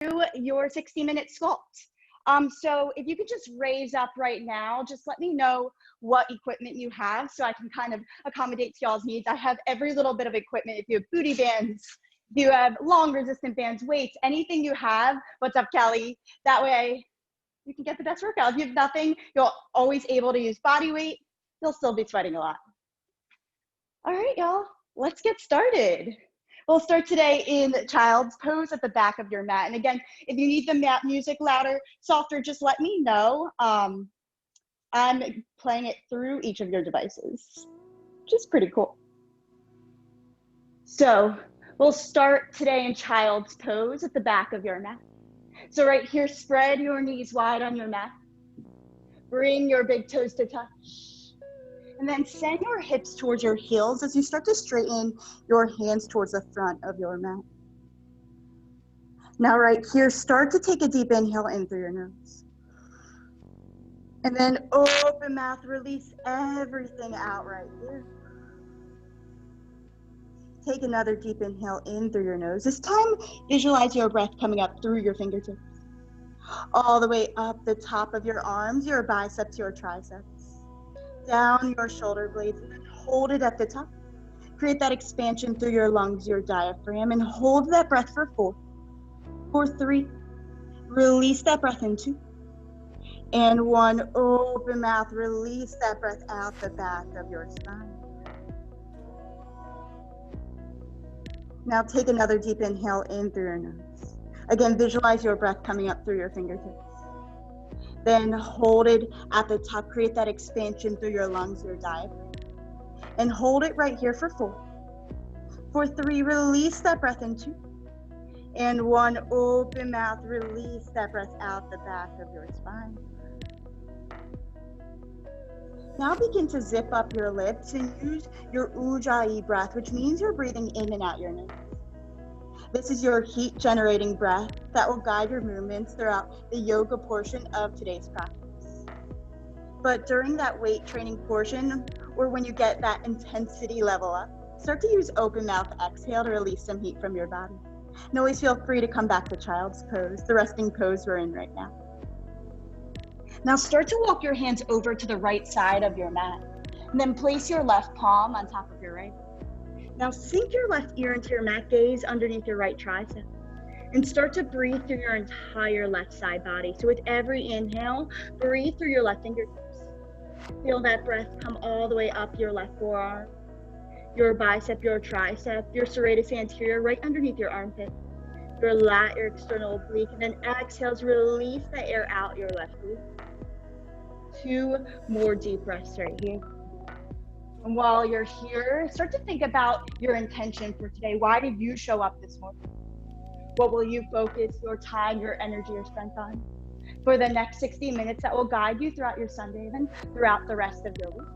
your 60-minute sculpt. So if you could just raise up right now, just let me know what equipment you have so I can kind of accommodate to y'all's needs. I have every little bit of equipment. If you have booty bands, if you have long resistant bands, weights, anything you have. What's up, Kelly? That way you can get the best workout. If you have nothing, you're always able to use body weight. You'll still be sweating a lot. All right, y'all, let's get started. We'll start today in child's pose at the back of your mat. And again, if you need the mat music louder, softer, just let me know. I'm playing it through each of your devices, which is pretty cool. So we'll start today in child's pose at the back of your mat. So right here, spread your knees wide on your mat. Bring your big toes to touch. And then send your hips towards your heels as you start to straighten your hands towards the front of your mat. Now right here, start to take a deep inhale in through your nose. And then open mouth, release everything out right here. Take another deep inhale in through your nose. This time, visualize your breath coming up through your fingertips. All the way up the top of your arms, your biceps, your triceps. Down your shoulder blades, and then hold it at the top. Create that expansion through your lungs, your diaphragm, and hold that breath for 4, for 3. Release that breath in 2. And 1, open mouth, release that breath out the back of your spine. Now take another deep inhale in through your nose. Again, visualize your breath coming up through your fingertips. Then hold it at the top, create that expansion through your lungs, your diaphragm. And hold it right here for 4. For 3, release that breath in 2. And 1, open mouth, release that breath out the back of your spine. Now begin to zip up your lips and use your ujjayi breath, which means you're breathing in and out your nose. This is your heat generating breath that will guide your movements throughout the yoga portion of today's practice. But during that weight training portion, or when you get that intensity level up, start to use open mouth exhale to release some heat from your body. And always feel free to come back to child's pose, the resting pose we're in right now. Now start to walk your hands over to the right side of your mat, and then place your left palm on top of your right. Now sink your left ear into your mat, gaze underneath your right tricep, and start to breathe through your entire left side body. So with every inhale, breathe through your left fingertips. Feel that breath come all the way up your left forearm, your bicep, your tricep, your serratus anterior, right underneath your armpit, your lat, your external oblique, and then exhales, release the air out your left glute. 2 more deep breaths right here. And while you're here, start to think about your intention for today. Why did you show up this morning? What will you focus your time, your energy, your strength on for the next 60 minutes that will guide you throughout your Sunday and throughout the rest of your week?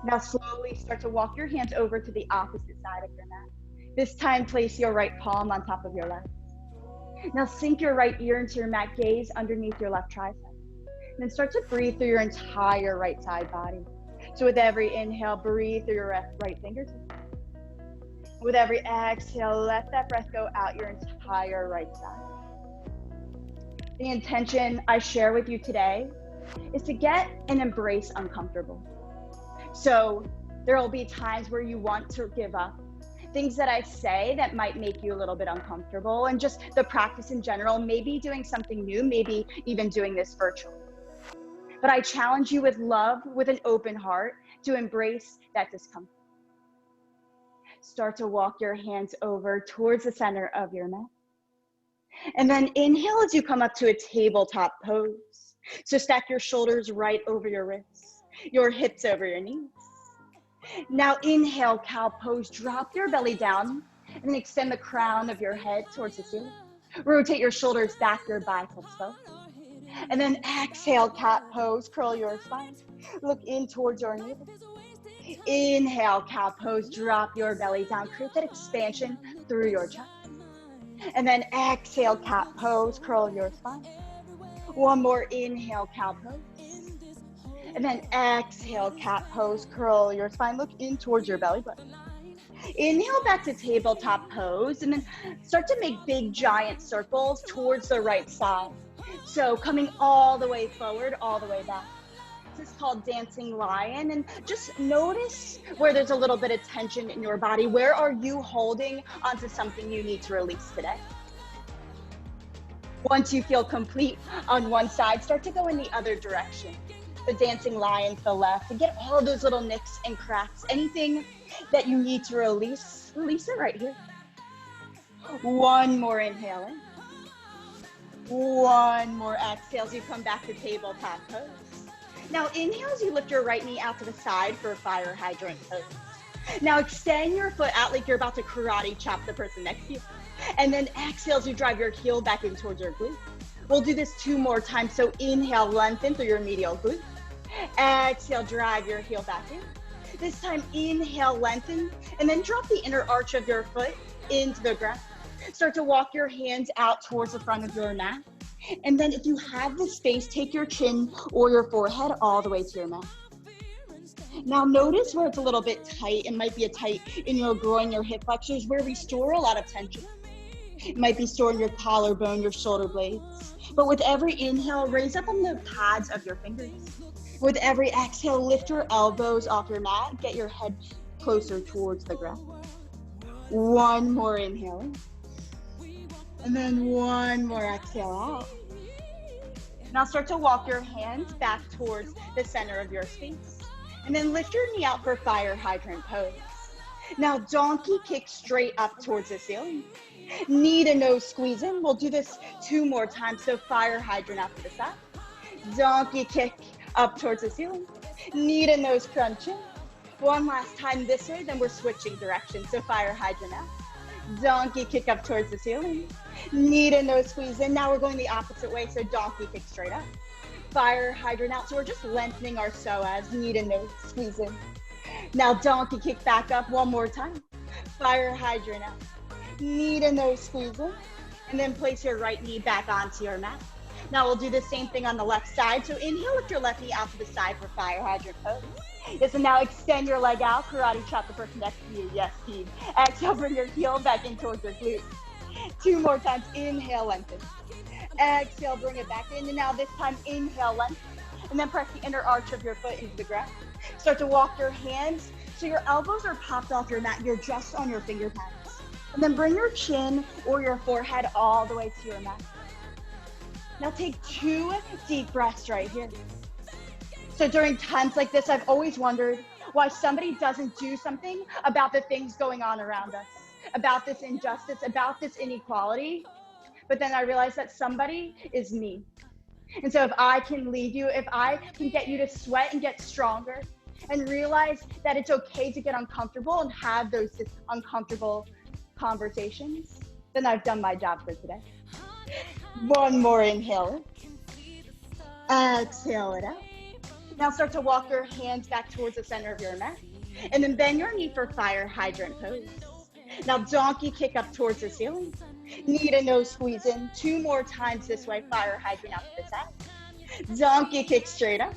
Now slowly start to walk your hands over to the opposite side of your mat. This time, place your right palm on top of your left. Now sink your right ear into your mat, gaze underneath your left tricep. And then start to breathe through your entire right side body. So with every inhale, breathe through your right fingertips. With every exhale, let that breath go out your entire right side. The intention I share with you today is to get and embrace uncomfortable. So there will be times where you want to give up, things that I say that might make you a little bit uncomfortable, and just the practice in general, maybe doing something new, maybe even doing this virtually. But I challenge you with love, with an open heart, to embrace that discomfort. Start to walk your hands over towards the center of your mat. And then inhale as you come up to a tabletop pose. So stack your shoulders right over your wrists, your hips over your knees. Now inhale, cow pose, drop your belly down, and then extend the crown of your head towards the ceiling. Rotate your shoulders back, your biceps both. And then exhale, cat pose, curl your spine. Look in towards your navel. Inhale, cow pose, drop your belly down. Create that expansion through your chest. And then exhale, cat pose, curl your spine. One more inhale, cow pose. And then exhale, cat pose, curl your spine. Look in towards your belly button. Inhale back to tabletop pose, and then start to make big giant circles towards the right side. So coming all the way forward, all the way back. This is called dancing lion, and just notice where there's a little bit of tension in your body. Where are you holding onto something you need to release today? Once you feel complete on one side, start to go in the other direction. The dancing lion to the left, and get all those little nicks and cracks. Anything that you need to release, release it right here. One more inhale in. One more exhale as you come back to tabletop pose. Now inhale as you lift your right knee out to the side for a fire hydrant pose. Now extend your foot out like you're about to karate chop the person next to you. And then exhale as you drive your heel back in towards your glute. We'll do this 2 more times. So inhale, lengthen through your medial glute. Exhale, drive your heel back in. This time, inhale, lengthen, and then drop the inner arch of your foot into the ground. Start to walk your hands out towards the front of your mat. And then if you have the space, take your chin or your forehead all the way to your mat. Now notice where it's a little bit tight. It might be a tight in your groin, your hip flexors, where we store a lot of tension. It might be stored in your collarbone, your shoulder blades. But with every inhale, raise up on the pads of your fingers. With every exhale, lift your elbows off your mat. Get your head closer towards the ground. One more inhale in. And then one more exhale out. Now start to walk your hands back towards the center of your space. And then lift your knee out for fire hydrant pose. Now donkey kick straight up towards the ceiling. Knee to nose squeeze in. We'll do this 2 more times. So fire hydrant out to the side. Donkey kick up towards the ceiling. Knee to nose crunch in. One last time this way, then we're switching directions. So fire hydrant out. Donkey kick up towards the ceiling. Knee to nose squeeze in. Now we're going the opposite way. So donkey kick straight up. Fire hydrant out. So we're just lengthening our psoas. Knee to nose squeeze in. Now donkey kick back up 1 more time. Fire hydrant out. Knee to nose squeeze in. And then place your right knee back onto your mat. Now we'll do the same thing on the left side. So inhale, lift your left knee out to the side for fire hydrant pose. Yes, and now extend your leg out, karate chop the person next to you. Yes, Steve. Exhale, bring your heel back in towards your glute. 2 more times, inhale, lengthen. Exhale, bring it back in. And now this time, inhale, lengthen. And then press the inner arch of your foot into the ground. Start to walk your hands so your elbows are popped off your mat. You're just on your finger pads. And then bring your chin or your forehead all the way to your mat. Now take 2 deep breaths right here. So during times like this, I've always wondered why somebody doesn't do something about the things going on around us, about this injustice, about this inequality. But then I realized that somebody is me. And so if I can lead you, if I can get you to sweat and get stronger and realize that it's okay to get uncomfortable and have those uncomfortable conversations, then I've done my job for today. 1 more inhale. Exhale it out. Now start to walk your hands back towards the center of your mat. And then bend your knee for fire hydrant pose. Now donkey kick up towards the ceiling. Knee to nose squeeze in. 2 more times this way. Fire hydrant out to the side. Donkey kick straight up.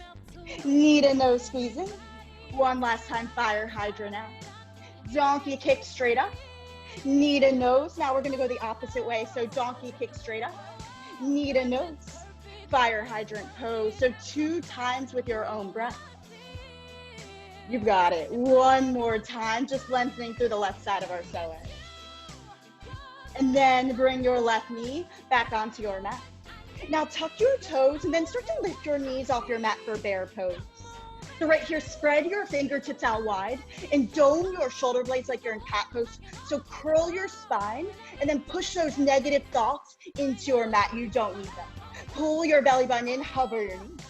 Knee to nose squeeze in. 1 last time. Fire hydrant out. Donkey kick straight up. Knee to nose. Now we're going to go the opposite way. So donkey kick straight up. Knee to nose. Fire hydrant pose. So 2 times with your own breath. You've got it. 1 more time, just lengthening through the left side of our psoas. And then bring your left knee back onto your mat. Now tuck your toes and then start to lift your knees off your mat for bear pose. So right here, spread your fingertips out wide and dome your shoulder blades like you're in cat pose. So curl your spine and then push those negative thoughts into your mat. You don't need them. Pull your belly button in, hover your knees.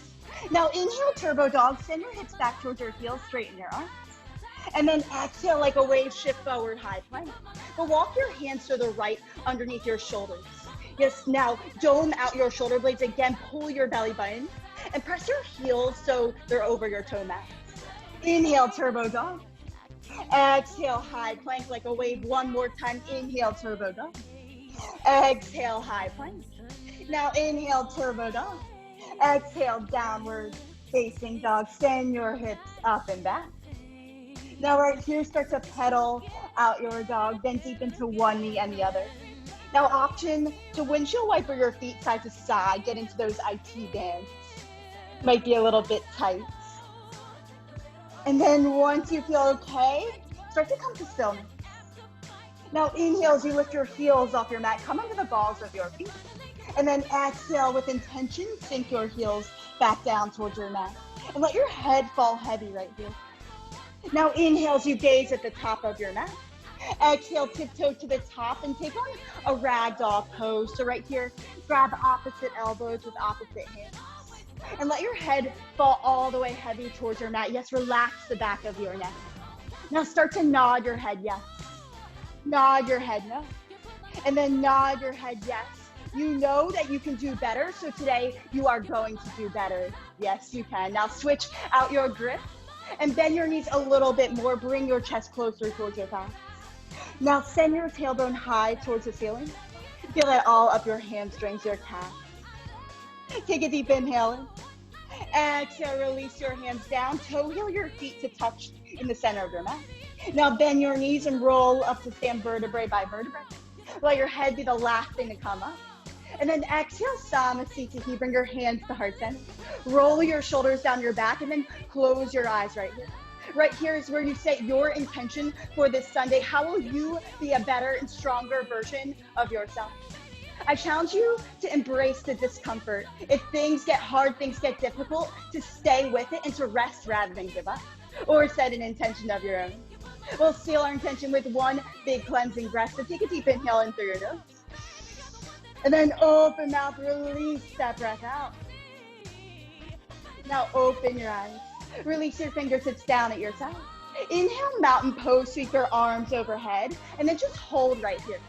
Now inhale, turbo dog. Send your hips back towards your heels, straighten your arms. And then exhale like a wave, shift forward, high plank. But walk your hands to the right underneath your shoulders. Yes, now dome out your shoulder blades again, pull your belly button and press your heels so they're over your toe mat. Inhale, turbo dog. Exhale, high plank like a wave. 1 more time, inhale, turbo dog. Exhale, high plank. Now inhale, turbo dog. Exhale, downward facing dog. Send your hips up and back. Now right here, start to pedal out your dog, then deep into one knee and the other. Now option to windshield wiper your feet side to side, get into those IT bands. Might be a little bit tight. And then once you feel okay, start to come to stillness. Now inhale as you lift your heels off your mat, come under the balls of your feet. And then exhale with intention, sink your heels back down towards your mat. And let your head fall heavy right here. Now inhale as you gaze at the top of your mat. Exhale, tiptoe to the top and take on a ragdoll pose. So right here, grab opposite elbows with opposite hands. And let your head fall all the way heavy towards your mat. Yes, relax the back of your neck. Now start to nod your head, yes. Nod your head, no. And then nod your head, yes. You know that you can do better, so today you are going to do better. Yes, you can. Now switch out your grip and bend your knees a little bit more. Bring your chest closer towards your thighs. Now send your tailbone high towards the ceiling. Feel that all up your hamstrings, your calves. Take a deep inhale in. Exhale, release your hands down. Toe heel your feet to touch in the center of your mat. Now bend your knees and roll up to stand vertebrae by vertebrae. Let your head be the last thing to come up. And then exhale, Samasthiti. Bring your hands to heart center. Roll your shoulders down your back and then close your eyes right here. Right here is where you set your intention for this Sunday. How will you be a better and stronger version of yourself? I challenge you to embrace the discomfort. If things get hard, things get difficult, to stay with it and to rest rather than give up. Or set an intention of your own. We'll seal our intention with one big cleansing breath. So take a deep inhale in through your nose. And then open mouth, release that breath out. Now open your eyes. Release your fingertips down at your side. Inhale, mountain pose, sweep your arms overhead, and then just hold right here.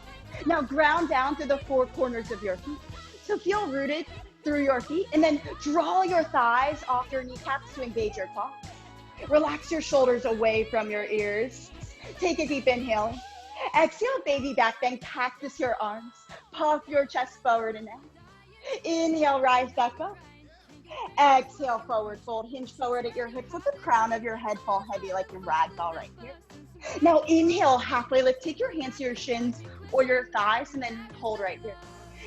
Now ground down through the four corners of your feet. So feel rooted through your feet, and then draw your thighs off your kneecaps to engage your quads. Relax your shoulders away from your ears. Take a deep inhale. Exhale, baby back bend, cactus your arms. Puff your chest forward and out. Inhale, rise back up. Exhale, forward fold, hinge forward at your hips. Let the crown of your head fall heavy like your ragdoll right here. Now inhale, halfway lift. Take your hands to your shins or your thighs and then hold right here.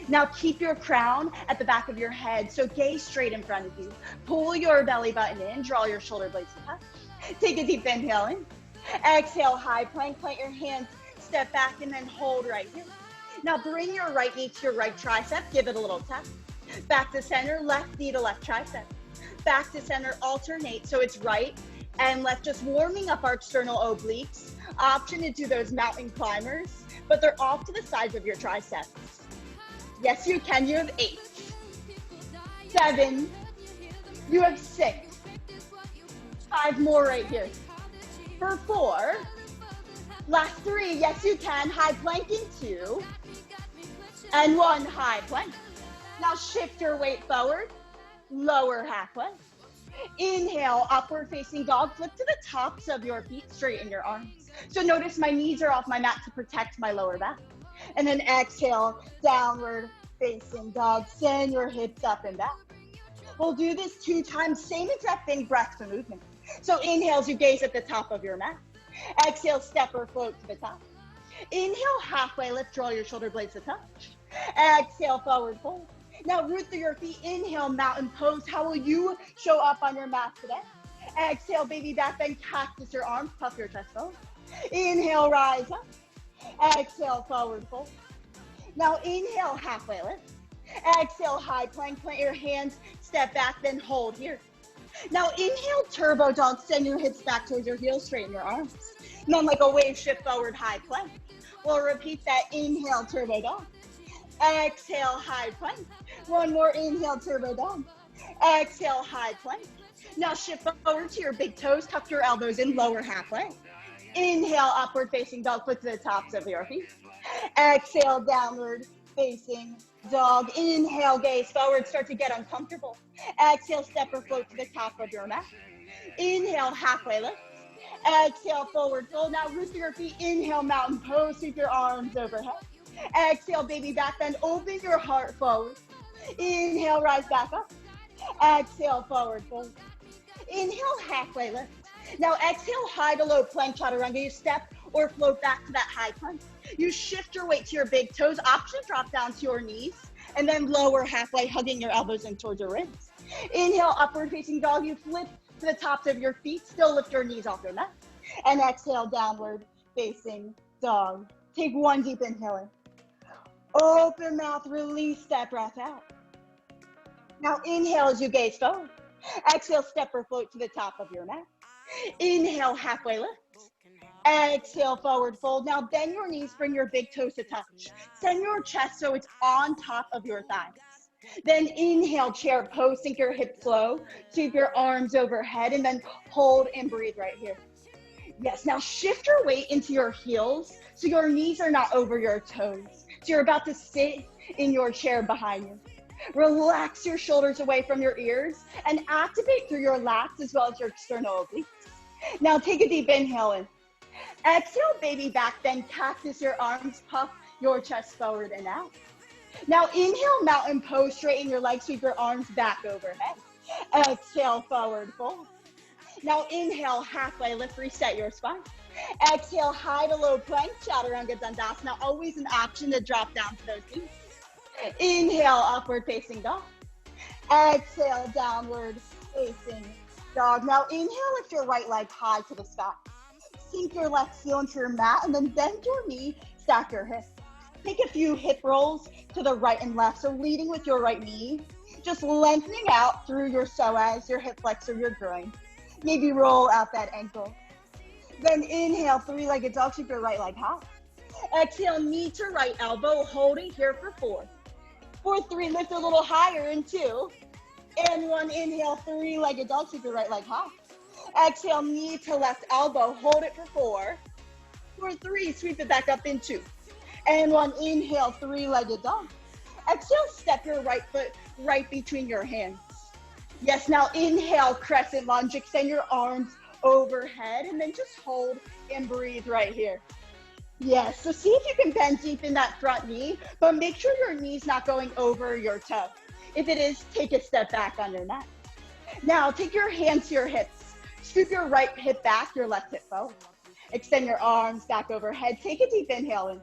Now keep your crown at the back of your head, so gaze straight in front of you. Pull your belly button in, draw your shoulder blades to touch. Take a deep inhale in. Exhale, high plank, plant your hands, step back and then hold right here. Now bring your right knee to your right tricep, give it a little tap. Back to center, left knee to left tricep. Back to center, alternate, so it's right and left, just warming up our external obliques. Option to do those mountain climbers, but they're off to the sides of your triceps. Yes, you can. You have 8, 7, you have 6, 5 more right here. For 4, last 3, yes, you can. High plank in 2, and 1 high plank. Now shift your weight forward, lower halfway. Inhale, upward facing dog, flip to the tops of your feet, straighten your arms. So notice my knees are off my mat to protect my lower back. And then exhale, downward facing dog, send your hips up and back. We'll do this 2 times, same exact thing, breath to movement. So inhale as you gaze at the top of your mat. Exhale, step or float to the top. Inhale, halfway lift, draw your shoulder blades to touch. Exhale, forward fold. Now root through your feet, inhale, mountain pose. How will you show up on your mat today? Exhale, baby back bend, cactus your arms, puff your chest forward. Inhale, rise up. Exhale, forward fold. Now inhale, halfway lift. Exhale, high plank, plant your hands, step back, then hold here. Now inhale, turbo dog, send your hips back towards your heels, straighten your arms. And then like a wave, shift forward, high plank. We'll repeat that, inhale, turbo dog. Exhale, high plank. 1 more, inhale, turbo dog. Exhale, high plank. Now shift forward to your big toes, tuck your elbows in, lower halfway. Inhale, upward facing dog, foot to the tops of your feet. Exhale, downward facing dog. Inhale, gaze forward, start to get uncomfortable. Exhale, step or float to the top of your mat. Inhale, halfway lift. Exhale, forward fold. Now root through your feet. Inhale, mountain pose, sweep your arms overhead. Exhale, baby back bend, open your heart forward. Inhale, rise back up. Exhale, forward fold. Inhale, halfway lift. Now exhale, high to low plank chaturanga. You step or float back to that high plank. You shift your weight to your big toes, option drop down to your knees, and then lower halfway, hugging your elbows in towards your ribs. Inhale, upward facing dog. You flip to the tops of your feet, still lift your knees off your mat. And exhale, downward facing dog. Take one deep inhale in. Open mouth, release that breath out. Now inhale as you gaze forward. Exhale, step or float to the top of your mat. Inhale, halfway lift. Exhale, forward fold. Now bend your knees, bring your big toes to touch. Send your chest so it's on top of your thighs. Then inhale, chair pose, sink your hips low, sweep your arms overhead, and then hold and breathe right here. Yes, now shift your weight into your heels so your knees are not over your toes. So you're about to sit in your chair behind you. Relax your shoulders away from your ears and activate through your lats as well as your external obliques. Now take a deep inhale in. Exhale, baby back bend, cactus your arms, puff your chest forward and out. Now inhale, mountain pose, straighten your legs, sweep your arms back overhead. Exhale, forward fold. Now inhale, halfway lift, reset your spine. Exhale, high to low plank, chaturanga dandasana. Always an option to drop down to those knees. Inhale, upward facing dog. Exhale, downward facing dog. Now inhale, lift your right leg high to the sky. Sink your left heel into your mat and then bend your knee, stack your hips. Take a few hip rolls to the right and left. So leading with your right knee, just lengthening out through your psoas, your hip flexor, your groin. Maybe roll out that ankle. Then inhale, three-legged dog, keep your right leg high. Exhale, knee to right elbow, hold it here for 4. For 3, lift a little higher in 2. And 1, inhale, three-legged dog, keep your right leg high. Exhale, knee to left elbow, hold it for 4. For 3, sweep it back up in 2. And 1, inhale, three-legged dog. Exhale, step your right foot right between your hands. Yes, now inhale, crescent lunge, extend your arms overhead, and then just hold and breathe right here. Yes, so see if you can bend deep in that front knee, but make sure your knee's not going over your toe. If it is, take a step back on your mat. Now, take your hands to your hips. Scoop your right hip back, your left hip forward. Extend your arms back overhead. Take a deep inhale in.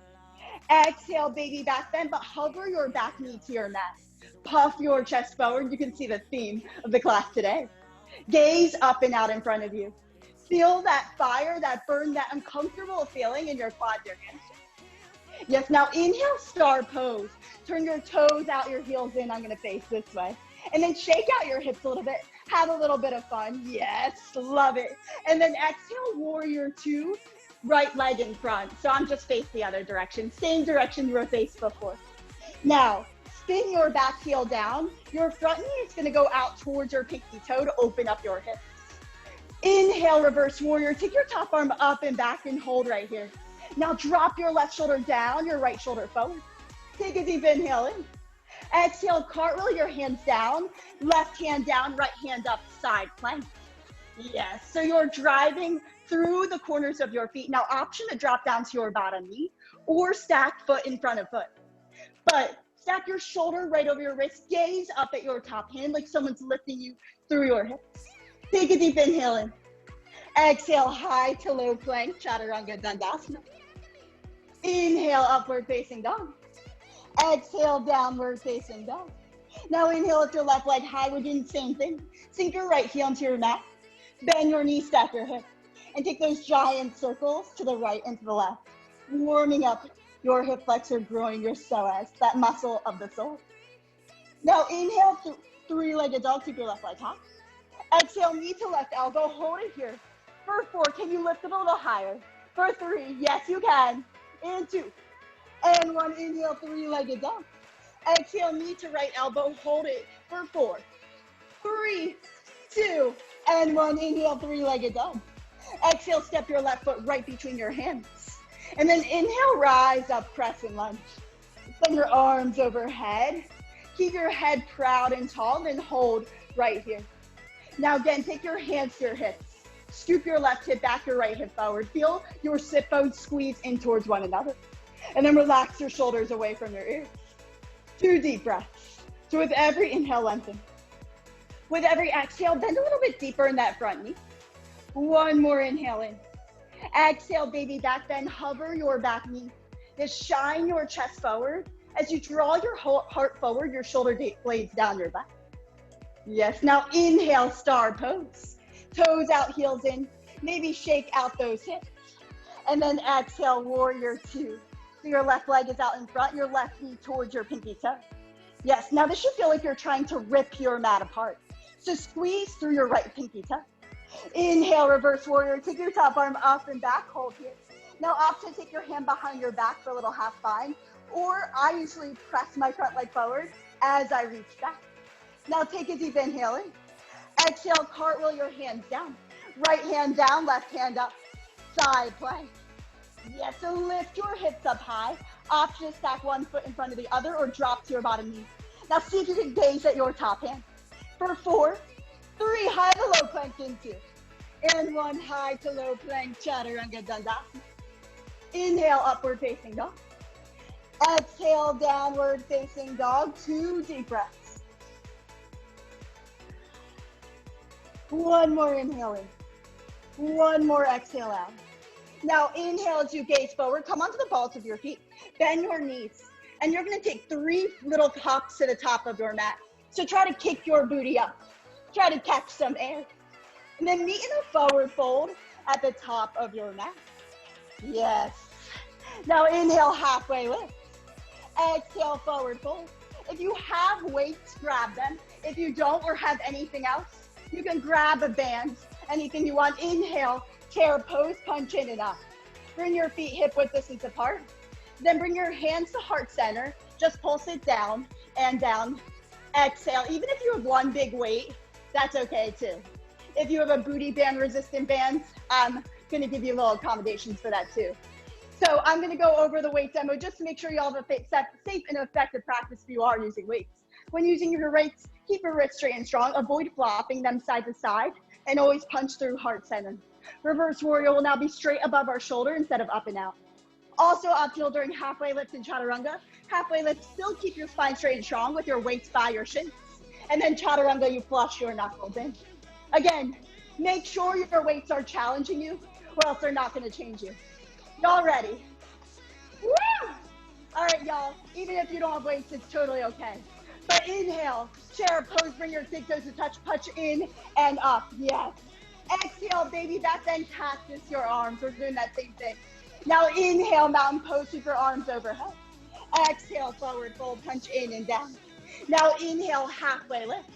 Exhale, baby back bend, but hover your back knee to your mat. Puff your chest forward. You can see the theme of the class today. Gaze up and out in front of you. Feel that fire, that burn, that uncomfortable feeling in your quads, your hamstrings. Yes, now inhale, star pose. Turn your toes out, your heels in. I'm gonna face this way. And then shake out your hips a little bit. Have a little bit of fun. Yes, love it. And then exhale, warrior 2, right leg in front. So I'm just face the other direction. Same direction you were faced before. Now, spin your back heel down. Your front knee is gonna go out towards your pinky toe to open up your hips. Inhale, reverse warrior. Take your top arm up and back and hold right here. Now drop your left shoulder down, your right shoulder forward. Take a deep inhale in. Exhale, cartwheel your hands down, left hand down, right hand up, side plank. Yes, so you're driving through the corners of your feet. Now option to drop down to your bottom knee or stack foot in front of foot. But stack your shoulder right over your wrist, gaze up at your top hand like someone's lifting you through your hips. Take a deep inhale in. Exhale, high to low plank, chaturanga dandasana. Inhale, upward facing dog. Exhale, downward facing dog. Now inhale, lift your left leg high. We're doing the same thing. Sink your right heel into your mat. Bend your knee, stack your hip. And take those giant circles to the right and to the left. Warming up your hip flexor, growing your psoas, that muscle of the soul. Now inhale, three-legged dog, keep your left leg high. Exhale, knee to left elbow, hold it here. For 4, can you lift it a little higher? For 3, yes you can. And 2. And 1, inhale, three-legged dog. Exhale, knee to right elbow, hold it for 4. 3, 2, and 1, inhale, three-legged dog. Exhale, step your left foot right between your hands. And then inhale, rise up, crescent lunge. Send your arms overhead. Keep your head proud and tall, then hold right here. Now again, take your hands to your hips. Scoop your left hip back, your right hip forward. Feel your sit bones squeeze in towards one another. And then relax your shoulders away from your ears. 2 deep breaths. So with every inhale, lengthen. With every exhale, bend a little bit deeper in that front knee. One more inhale in. Exhale, baby back bend. Hover your back knee. Just shine your chest forward. As you draw your heart forward, your shoulder blades down your back. Yes, now inhale, star pose. Toes out, heels in. Maybe shake out those hips. And then exhale, warrior two. So your left leg is out in front, your left knee towards your pinky toe. Yes, now this should feel like you're trying to rip your mat apart. So squeeze through your right pinky toe. Inhale, reverse warrior. Take your top arm up and back, hold here. Now opt to take your hand behind your back for a little half bind, or I usually press my front leg forward as I reach back. Now take a deep inhale in. Exhale, cartwheel your hands down. Right hand down, left hand up. Side plank. Yes, so lift your hips up high. Opt to stack one foot in front of the other or drop to your bottom knee. Now see if you can gaze at your top hand. For 4, 3, high to low plank in 2. And 1, high to low plank, chaturanga dandasana. Inhale, upward facing dog. Exhale, downward facing dog. 2 deep breaths. One more inhale in. One more exhale out. Now inhale as you gaze forward. Come onto the balls of your feet. Bend your knees. And you're going to take 3 little hops to the top of your mat. So try to kick your booty up. Try to catch some air. And then meet in a forward fold at the top of your mat. Yes. Now inhale, halfway lift. Exhale, forward fold. If you have weights, grab them. If you don't or have anything else, you can grab a band, anything you want. Inhale, chair pose, punch in and up. Bring your feet hip width distance apart. Then bring your hands to heart center. Just pulse it down and down. Exhale. Even if you have one big weight, that's okay too. If you have a booty band, resistant bands, I'm gonna give you little accommodations for that too. So I'm gonna go over the weight demo just to make sure you all have a safe and effective practice if you are using weights. When using your weights, keep your wrists straight and strong, avoid flopping them side to side, and always punch through heart center. Reverse warrior will now be straight above our shoulder instead of up and out. Also optional during halfway lift and chaturanga. Halfway lift, still keep your spine straight and strong with your weights by your shins. And then chaturanga, you flush your knuckles in. Again, make sure your weights are challenging you or else they're not gonna change you. Y'all ready? Woo! All right, y'all, even if you don't have weights, it's totally okay. But inhale, chair pose, bring your big toes to touch, punch in and up, yes. Exhale, baby back bend, cactus your arms. We're doing that same thing. Now inhale, mountain pose, keep your arms overhead. Exhale, forward fold, punch in and down. Now inhale, halfway lift.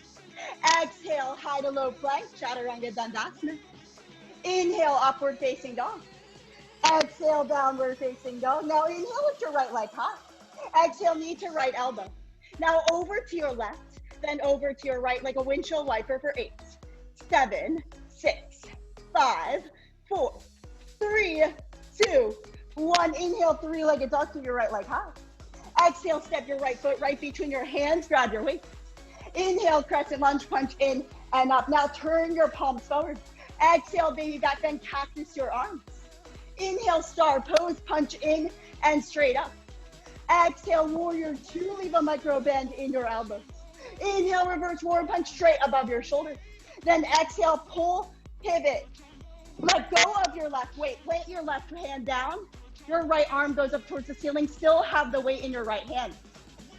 Exhale, high to low plank, chaturanga dandasana. Inhale, upward facing dog. Exhale, downward facing dog. Now inhale, lift your right leg high. Exhale, knee to right elbow. Now over to your left, then over to your right like a windshield wiper for 8, 7, 6, 5, 4, 3, 2, 1. Inhale, 3-legged dog to your right leg high. Exhale, step your right foot right between your hands, grab your weight. Inhale, crescent lunge, punch in and up. Now turn your palms forward. Exhale, baby back bend, cactus your arms. Inhale, star pose, punch in and straight up. Exhale, warrior two, leave a micro bend in your elbows. Inhale, reverse warrior punch straight above your shoulders. Then exhale, pull, pivot. Let go of your left weight. Plant your left hand down. Your right arm goes up towards the ceiling. Still have the weight in your right hand.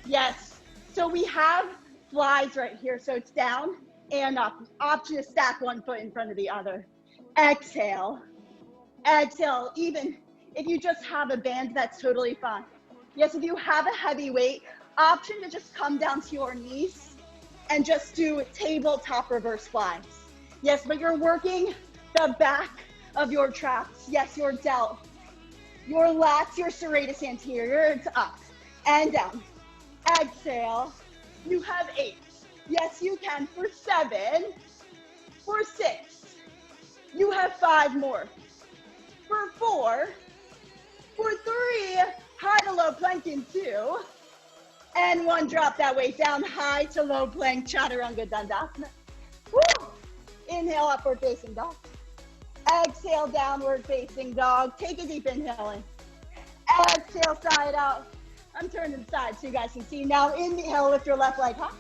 Yes. So we have flies right here. So it's down and up. Option to stack one foot in front of the other. Exhale. Exhale. Even if you just have a band, that's totally fine. Yes, if you have a heavy weight, option to just come down to your knees and just do tabletop reverse flies. Yes, but you're working the back of your traps. Yes, your delt, your lats, your serratus anterior. It's up and down. Exhale. You have 8. Yes, you can for 7, for 6. You have 5 more. For 4, for 3, high to low plank in 2, and 1, drop that weight down, high to low plank, chaturanga dandasana. Woo! Inhale, upward facing dog. Exhale, downward facing dog. Take a deep inhale in. Exhale, side out. I'm turning side so you guys can see. Now inhale, lift your left leg high.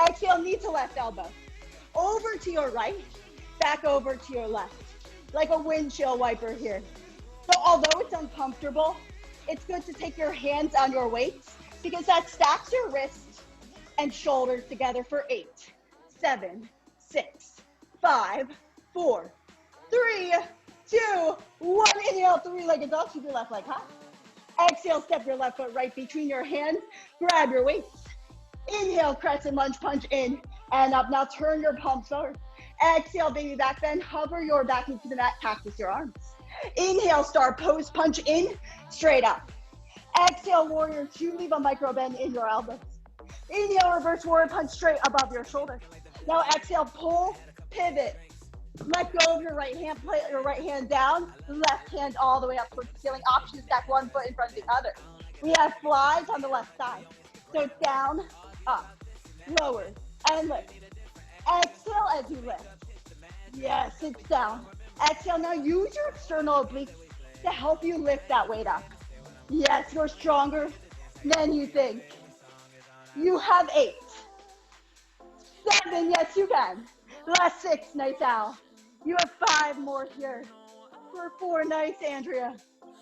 Exhale, knee to left elbow. Over to your right, back over to your left. like a windshield wiper here. So although it's uncomfortable, it's good to take your hands on your weights because that stacks your wrists and shoulders together for 8, 7, 6, 5, 4, 3, 2, 1. Inhale, three-legged dog, keep your left leg high. Exhale, step your left foot right between your hands, grab your weights. Inhale, crescent lunge, punch in and up. Now turn your palms forward. Exhale, baby back bend, hover your back into the mat, cactus your arms. Inhale, star pose, punch in, straight up. Exhale, warrior two, leave a micro bend in your elbows. Inhale, reverse warrior punch straight above your shoulders. Now exhale, pull, pivot. Let go of your right hand, put your right hand down, left hand all the way up towards the ceiling. Option to stack one foot in front of the other. We have flies on the left side. So down, up, lower, and lift. Exhale as you lift. Yes, it's down. Exhale, now use your external obliques to help you lift that weight up. Yes, you're stronger than you think. You have 8, 7, yes you can. Last 6, nice Al. You have 5 more here. For 4, nice Andrea.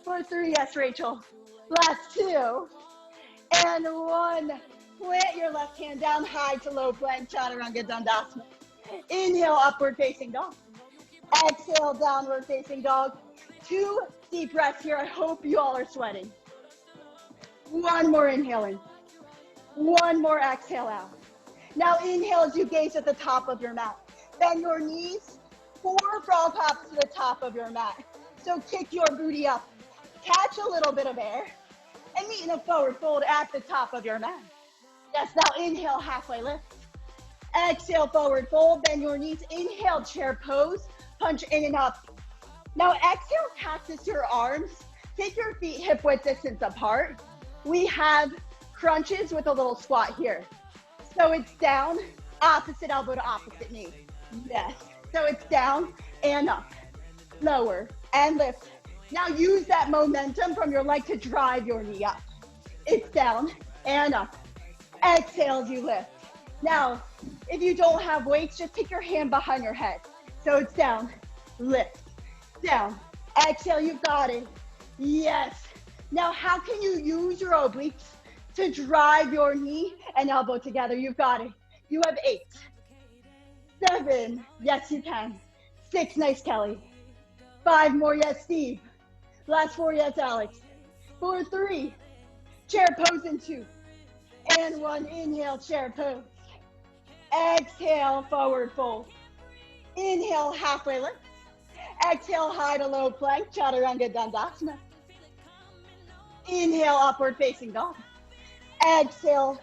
For 3, yes Rachel. Last 2, and 1. Plant your left hand down, high to low plank, chaturanga dandasana. Inhale, upward facing dog. Exhale, downward facing dog. 2 deep breaths here. I hope you all are sweating. 1 more inhale in. 1 more exhale out. Now inhale as you gaze at the top of your mat. Bend your knees, 4 frog hops to the top of your mat. So kick your booty up, catch a little bit of air, and meet in a forward fold at the top of your mat. Yes, now inhale, halfway lift. Exhale, forward fold, bend your knees. Inhale, chair pose, punch in and up. Now exhale, cactus your arms. Take your feet hip width distance apart. We have crunches with a little squat here. So it's down, opposite elbow to opposite knee. Yes, so it's down and up, lower and lift. Now use that momentum from your leg to drive your knee up. It's down and up. Exhale as you lift. Now, if you don't have weights, just take your hand behind your head. So it's down, lift, down. Exhale, you've got it. Yes. Now, how can you use your obliques to drive your knee and elbow together? You've got it. You have 8, 7, yes you can. 6, nice Kelly. 5 more, yes Steve. Last 4, yes Alex. 4, 3, chair pose in 2. And 1, inhale, chair pose. Exhale, forward fold. Inhale, halfway lift. Exhale, high to low plank, chaturanga dandasana. Inhale, upward facing dog. Exhale,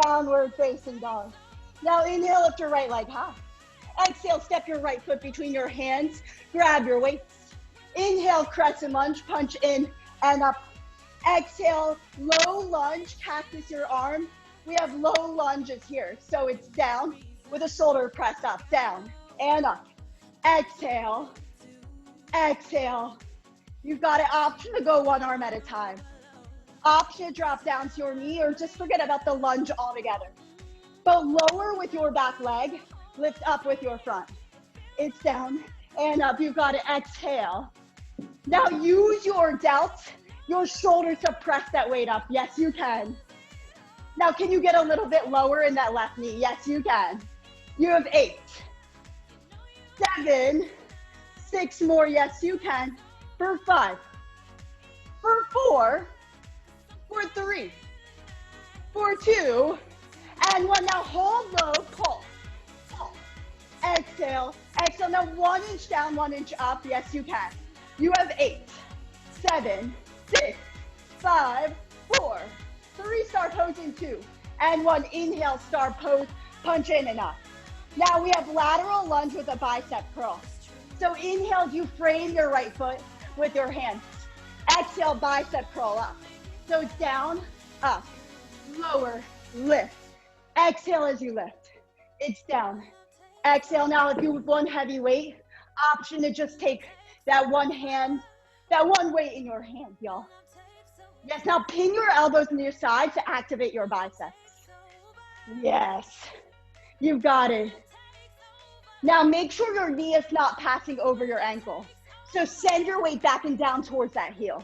downward facing dog. Now inhale, lift your right leg high. Exhale, step your right foot between your hands, grab your weights. Inhale, crescent lunge, punch in and up. Exhale, low lunge, cactus your arm. We have low lunges here, so it's down with a shoulder pressed up, down and up. Exhale, exhale. You've got an option to go 1 arm at a time. Option to drop down to your knee or just forget about the lunge altogether. But lower with your back leg, lift up with your front. It's down and up. You've got to exhale. Now use your delts, your shoulders to press that weight up. Yes, you can. Now, can you get a little bit lower in that left knee? Yes, you can. You have 8, 7, 6 more. Yes, you can. For 5, for 4, for 3, for 2, and 1. Now hold low, pull, pull. Exhale, exhale. Now 1 inch down, 1 inch up. Yes, you can. You have 8, 7, 6, 5, 4, 3, star pose in 2, and 1, inhale, star pose, punch in and up. Now we have lateral lunge with a bicep curl. So inhale, you frame your right foot with your hands. Exhale, bicep curl up. So it's down, up, lower, lift. Exhale as you lift. It's down. Exhale. Now if you have 1 heavy weight, option to just take that 1 hand, that 1 weight in your hand, y'all. Yes, now pin your elbows into your sides to activate your biceps. Yes, you've got it. Now make sure your knee is not passing over your ankle. So send your weight back and down towards that heel.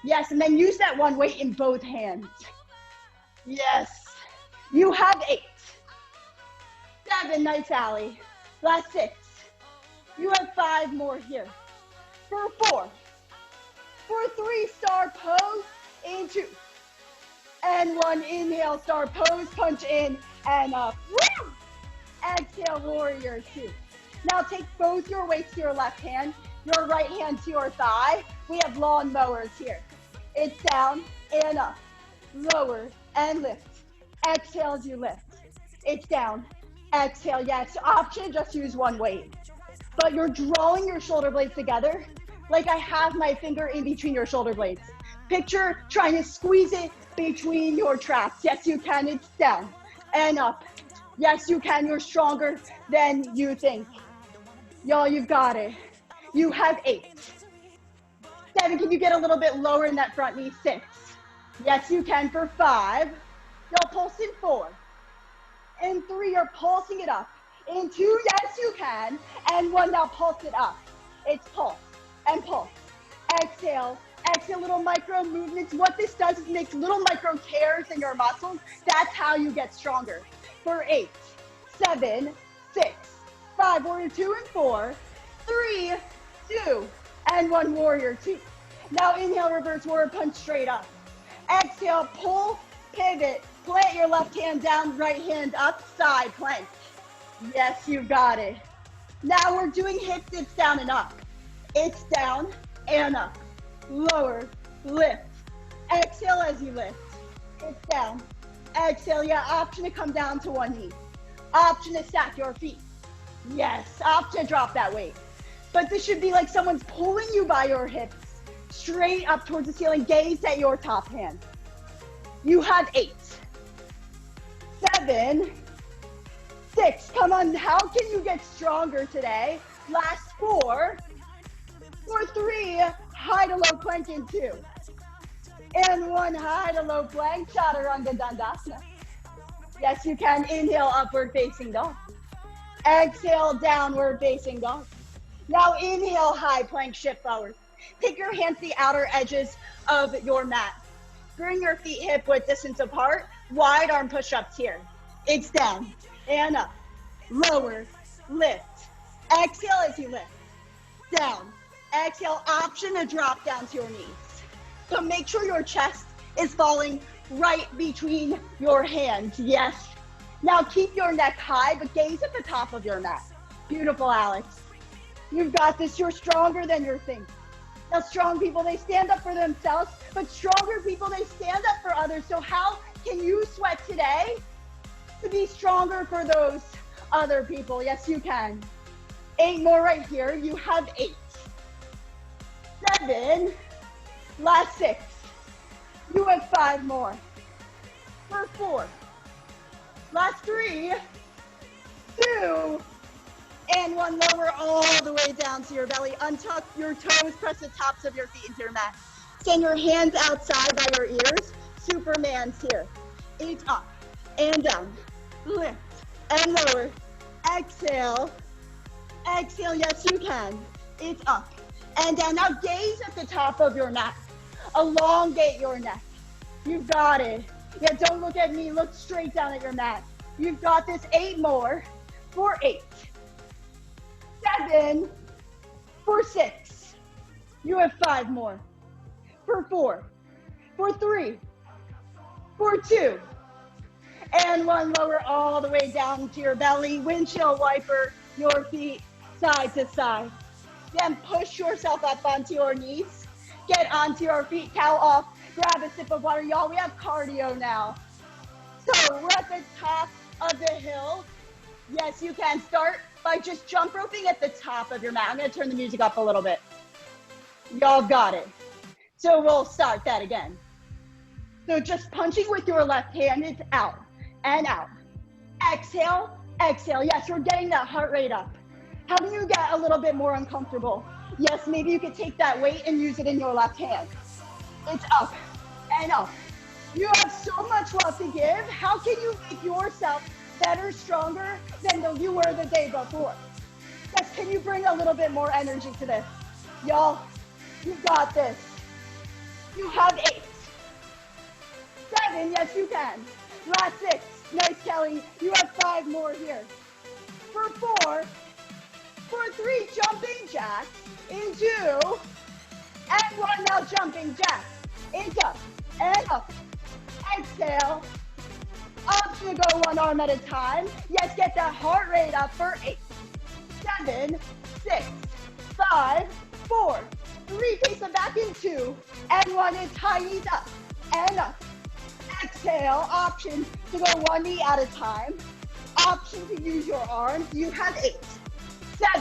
Yes, and then use that one weight in both hands. Yes. You have 8. 7, nice, Allie. Last 6. You have 5 more here. For 4. For 3, star pose, in 2. And 1, inhale, star pose, punch in and up. Woo! Exhale, warrior 2. Now take both your weights to your left hand, your right hand to your thigh. We have lawn mowers here. It's down and up, lower and lift. Exhale as you lift. It's down, exhale. Yes, option, just use one weight. But you're drawing your shoulder blades together like I have my finger in between your shoulder blades. Picture trying to squeeze it between your traps. Yes, you can. It's down and up. Yes, you can. You're stronger than you think. Y'all, you've got it. You have 8. 7, can you get a little bit lower in that front knee? 6. Yes, you can for 5. Y'all pulse in 4. In 3, you're pulsing it up. In 2, yes, you can. And 1, now pulse it up. It's pulse and pulse. Exhale, exhale, little micro movements. What this does is makes little micro tears in your muscles. That's how you get stronger. For 8, 7, 6, 5, warrior 2 and 4, 3, 2, and 1, warrior 2. Now inhale, reverse warrior punch straight up. Exhale, pull, pivot, plant your left hand down, right hand up, side plank. Yes, you got it. Now we're doing hip dips down and up. It's down and up, lower, lift. Exhale as you lift. It's down. Exhale, yeah, option to come down to one knee. Option to stack your feet. Yes, option to drop that weight. But this should be like someone's pulling you by your hips, straight up towards the ceiling, gaze at your top hand. You have 8, 7, 6, come on, how can you get stronger today? Last 4, for 3, high to low plank in 2. And 1, high to low plank, chaturanga dandasana. Yes, you can. Inhale, upward facing dog. Exhale, downward facing dog. Now inhale, high plank, shift forward. Take your hands to the outer edges of your mat. Bring your feet hip width distance apart. Wide arm push-ups here. It's down and up, lower, lift. Exhale as you lift. Down. Exhale, option to drop down to your knees. So make sure your chest is falling right between your hands. Yes. Now keep your neck high, but gaze at the top of your mat. Beautiful, Alex. You've got this. You're stronger than you think. Now, strong people, they stand up for themselves, but stronger people, they stand up for others. So how can you sweat today to be stronger for those other people? Yes, you can. 8 more right here. You have 8. 7, last 6. You have 5 more. For 4, last 3, 2, and 1. Lower all the way down to your belly. Untuck your toes, press the tops of your feet into your mat. Send your hands outside by your ears. Superman's here. It's up and down. Lift and lower. Exhale. Exhale, yes you can. It's up and down. Now gaze at the top of your mat. Elongate your neck. You've got it. Yeah, don't look at me. Look straight down at your mat. You've got this. 8 more. For 8. 7, for 6. You have 5 more. For 4, for 3, for 2, and 1. Lower all the way down to your belly. Windshield wiper your feet side to side. Then push yourself up onto your knees. Get onto your feet, towel off, grab a sip of water. Y'all, we have cardio now. So we're at the top of the hill. Yes, you can start by just jump roping at the top of your mat. I'm gonna turn the music up a little bit. Y'all got it. So we'll start that again. So just punching with your left hand is out and out. Exhale, exhale. Yes, we're getting that heart rate up. How do you get a little bit more uncomfortable? Yes, maybe you could take that weight and use it in your left hand. It's up and up. You have so much love to give. How can you make yourself better, stronger than you were the day before? Yes, can you bring a little bit more energy to this? Y'all, you got this. You have 8. 7, yes you can. Last 6, nice Kelly. You have 5 more here. For 4, for 3, jumping jacks, in 2, and 1, now jumping jacks, into, and up. Exhale, option to go 1 arm at a time. Yes, get that heart rate up for 8, 7, 6, 5, 4, 3, face them back in 2, and 1 is high knees up, and up. Exhale, option to go 1 knee at a time. Option to use your arms. You have 8,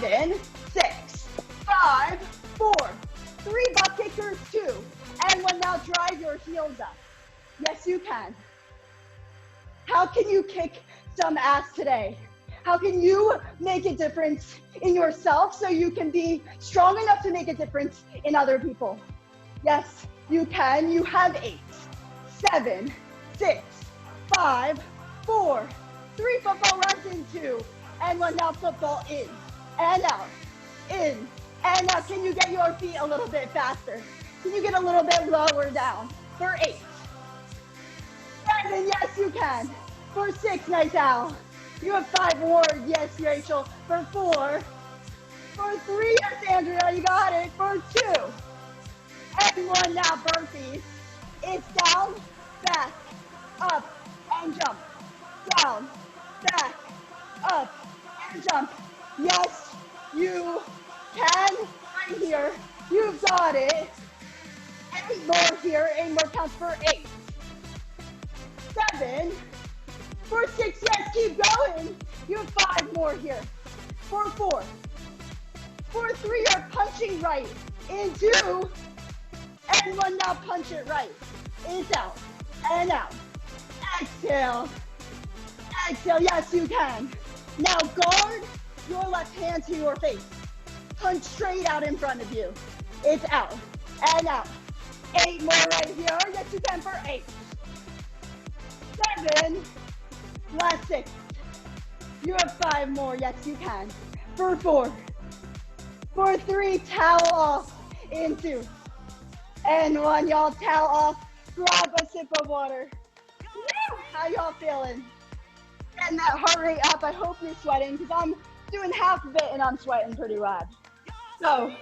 7, 6, 5, 4, 3, butt kickers, 2, and 1, now drive your heels up. Yes, you can. How can you kick some ass today? How can you make a difference in yourself so you can be strong enough to make a difference in other people? Yes, you can. You have 8, 7, 6, 5, 4, 3, football runs in 2, and 1, now football in, and out, in, and out. Can you get your feet a little bit faster? Can you get a little bit lower down? For 8, 7, yes you can. For 6, nice Al. You have 5 more, yes Rachel. For 4, for 3, yes Andrea, you got it. For 2, and 1, now burpees. It's down, back, up, and jump. Down, back, up, and jump. Yes, you can. Right here, you've got it. 8 more here, 8 more counts for 8, 7, for 6, yes, keep going. You have 5 more here. For 4, for 3, you're punching right. In 2, and 1, now punch it right. It's out, and out. Exhale, exhale, yes you can. Now guard your left hand to your face. Punch straight out in front of you. It's out, and out. 8 more right here, yes you can for 8, 7, last 6. You have 5 more, yes you can. For 4, for 3, towel off, in 2, and 1, y'all towel off, grab a sip of water. Woo! How y'all feeling? Getting that heart rate up, I hope you're sweating, because I'm doing half of it and I'm sweating pretty bad. So,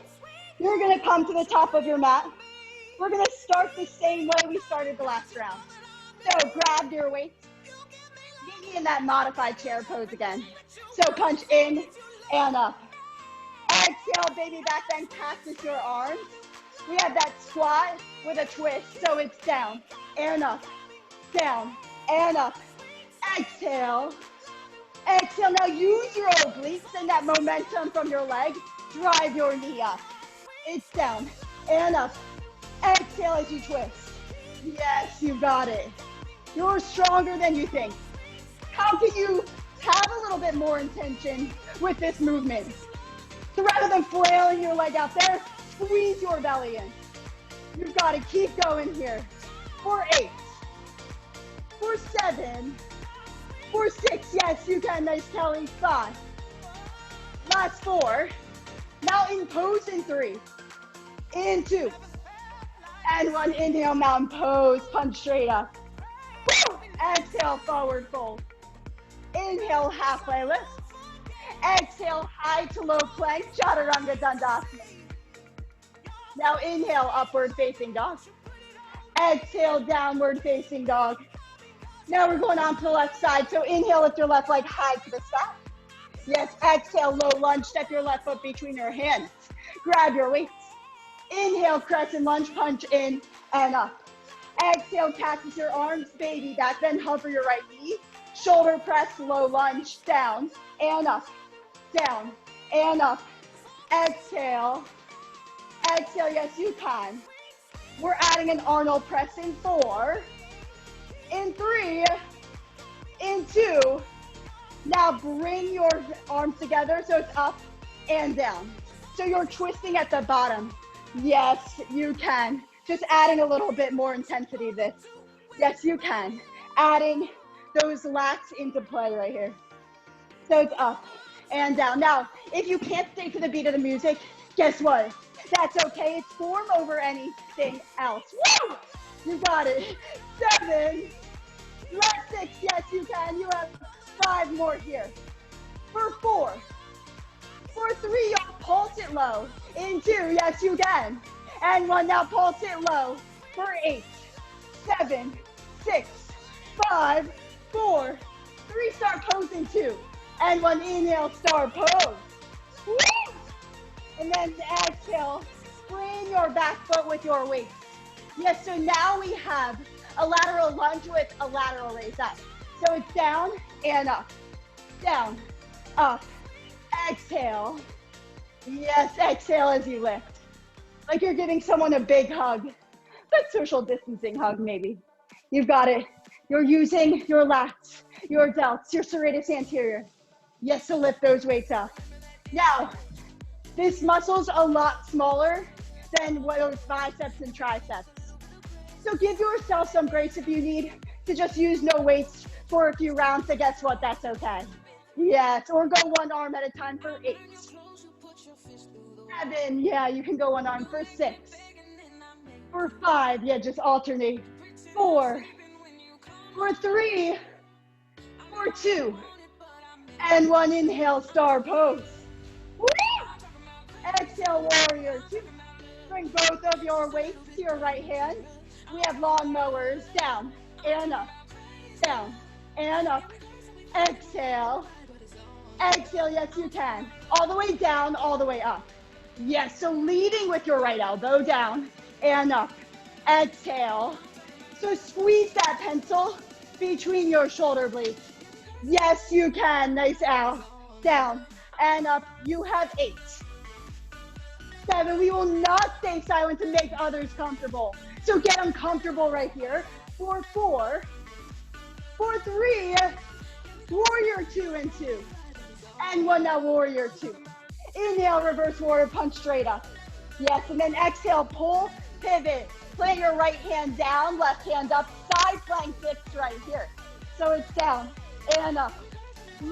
you're gonna come to the top of your mat. We're gonna start the same way we started the last round. So grab your weights, meet me in that modified chair pose again. So punch in and up. Exhale, baby back bend, cactus your arms. We have that squat with a twist, so it's down and up, down and up. Exhale, exhale. Now use your obliques and that momentum from your leg. Drive your knee up. It's down and up. Exhale as you twist. Yes, you got it. You're stronger than you think. How can you have a little bit more intention with this movement? So rather than flailing your leg out there, squeeze your belly in. You've got to keep going here. For 8, for 7, for 6, yes, you can, nice Kelly, 5. Last 4. Now in pose in 3, in 2, and 1, inhale, mountain pose, punch straight up. Woo! Exhale, forward fold. Inhale, halfway lift. Exhale, high to low plank, chaturanga dandasana. Now inhale, upward facing dog. Exhale, downward facing dog. Now we're going on to the left side. So inhale, lift your left leg high to the sky. Yes, exhale, low lunge, step your left foot between your hands. Grab your weights. Inhale, crescent lunge, punch in and up. Exhale, cactus your arms, baby back, then hover your right knee. Shoulder press, low lunge, down and up, down and up. Exhale, exhale, yes you can. We're adding an Arnold press in 4, in 3, in 2. Now bring your arms together so it's up and down. So you're twisting at the bottom. Yes, you can. Just adding a little bit more intensity to this. Yes, you can. Adding those lats into play right here. So it's up and down. Now, if you can't stay to the beat of the music, guess what? That's okay. It's form over anything else. Woo! You got it. 7. Last 6. Yes, you can. You have 5 more here. For 4. For 3, you'll pulse it low. In 2, yes, you can. And 1, now pulse it low. For 8, 7, 6, 5, 4, 3, start posing 2. And 1, inhale, star pose. Woo! And then exhale, spring your back foot with your weight. Yes, so now we have a lateral lunge with a lateral raise up. So it's down and up, down, up, exhale. Yes, exhale as you lift. Like you're giving someone a big hug. That social distancing hug, maybe. You've got it. You're using your lats, your delts, your serratus anterior. Yes, so lift those weights up. Now, this muscle's a lot smaller than those biceps and triceps. So give yourself some grace if you need to just use no weights for a few rounds, so guess what, that's okay. Yes, or go one arm at a time for 8. 7, yeah, you can go one arm for 6. For 5, yeah, just alternate. 4. For 3. For 2. And 1, inhale, star pose. Woo! Exhale, warrior 2. Bring both of your weights to your right hand. We have lawn mowers, down and up, down and up. Exhale, exhale, yes you can. All the way down, all the way up. Yes, so leading with your right elbow, down and up. Exhale. So squeeze that pencil between your shoulder blades. Yes, you can. Nice out. Down and up. You have 8. 7. We will not stay silent to make others comfortable. So get uncomfortable right here. For 4. For 3. Warrior 2 and 2. And 1 now, warrior 2. Inhale, reverse warrior punch straight up. Yes, and then exhale, pull, pivot. Plant your right hand down, left hand up. Side plank dips right here. So it's down and up,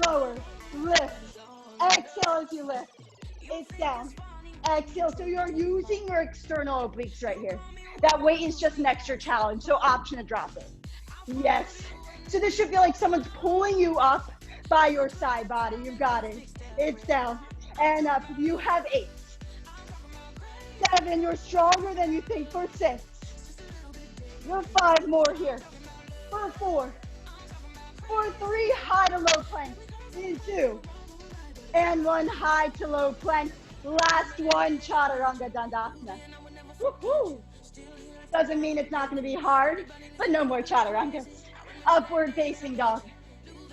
lower, lift. Exhale as you lift. It's down. Exhale, so you're using your external obliques right here. That weight is just an extra challenge, so option to drop it. Yes. So this should feel like someone's pulling you up by your side body. You've got it. It's down and up. You have 8. 7, you're stronger than you think for 6. You're 5 more here. For 4. For 3, high to low plank. In 2. And 1, high to low plank. Last one, Chaturanga Dandasana. Woohoo! Doesn't mean it's not going to be hard, but no more Chaturangas. Upward facing dog.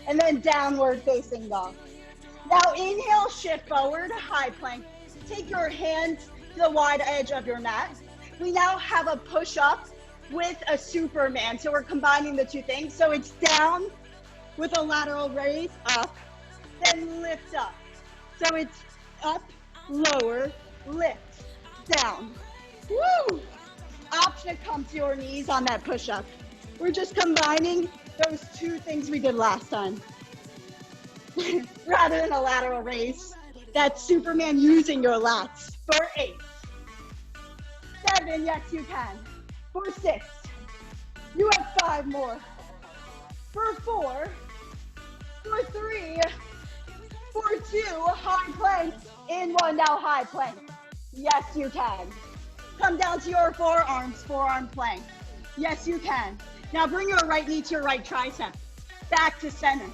And then downward facing dog. Now inhale, shift forward, high plank. Take your hands to the wide edge of your mat. We now have a push up with a Superman. So we're combining the two things. So it's down with a lateral raise, up, then lift up. So it's up, lower, lift, down. Woo! Option to come to your knees on that push up. We're just combining those two things we did last time. Rather than a lateral raise, that's Superman using your lats. For 8. 7, yes you can. For 6, you have 5 more. For 4, for 3, for 2, high plank. In 1, now high plank. Yes, you can. Come down to your forearms, forearm plank. Yes, you can. Now bring your right knee to your right tricep. Back to center.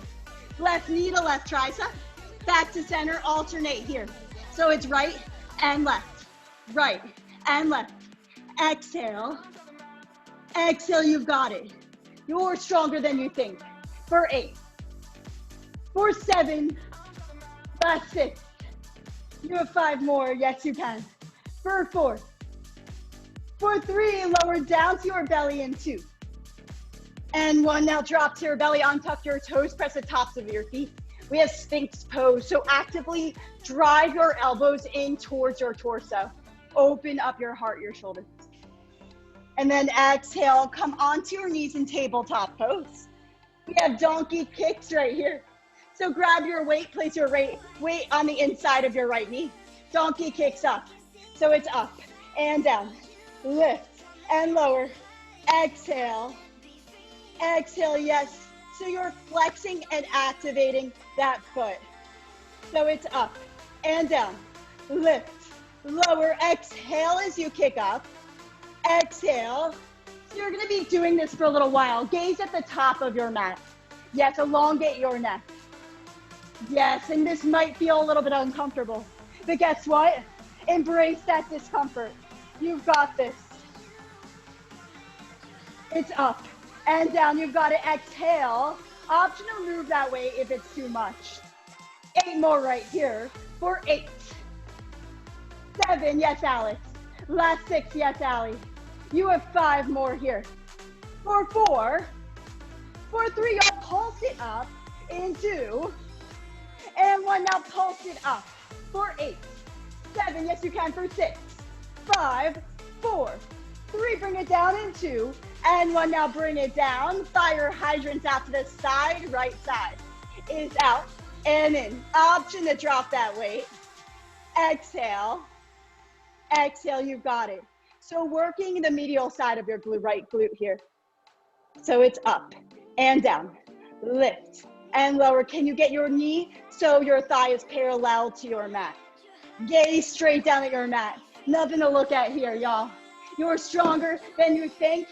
Left knee to left tricep. Back to center, alternate here. So it's right and left, right and left. Exhale. Exhale, you've got it. You're stronger than you think. For 8. For 7. Last 6. You have 5 more. Yes, you can. For 4. For 3, lower down to your belly in 2. And 1, now drop to your belly, untuck your toes, press the tops of your feet. We have Sphinx pose. So actively drive your elbows in towards your torso. Open up your heart, your shoulders. And then exhale, come onto your knees in tabletop pose. We have donkey kicks right here. So grab your weight, place your weight on the inside of your right knee. Donkey kicks up. So it's up and down, lift and lower, exhale, exhale, yes. So you're flexing and activating that foot. So it's up and down, lift, lower, exhale as you kick up, exhale. So you're gonna be doing this for a little while. Gaze at the top of your mat. Yes, elongate your neck. Yes, and this might feel a little bit uncomfortable, but guess what? Embrace that discomfort. You've got this. It's up and down. You've got to exhale. Option to move that weight if it's too much. 8 more right here for 8. 7, yes, Alex. Last 6, yes, Allie. You have 5 more here. For 4. For 3, you'll pulse it up in 2. And 1, now pulse it up for 8. 7, yes, you can for 6. 5, 4, 3, bring it down in 2. And 1, now bring it down. Fire hydrants out to the side, right side is out and in. Option to drop that weight. Exhale, exhale, you've got it. So working the medial side of your right glute here. So it's up and down, lift and lower. Can you get your knee so your thigh is parallel to your mat? Gaze straight down at your mat. Nothing to look at here, y'all. You're stronger than you think.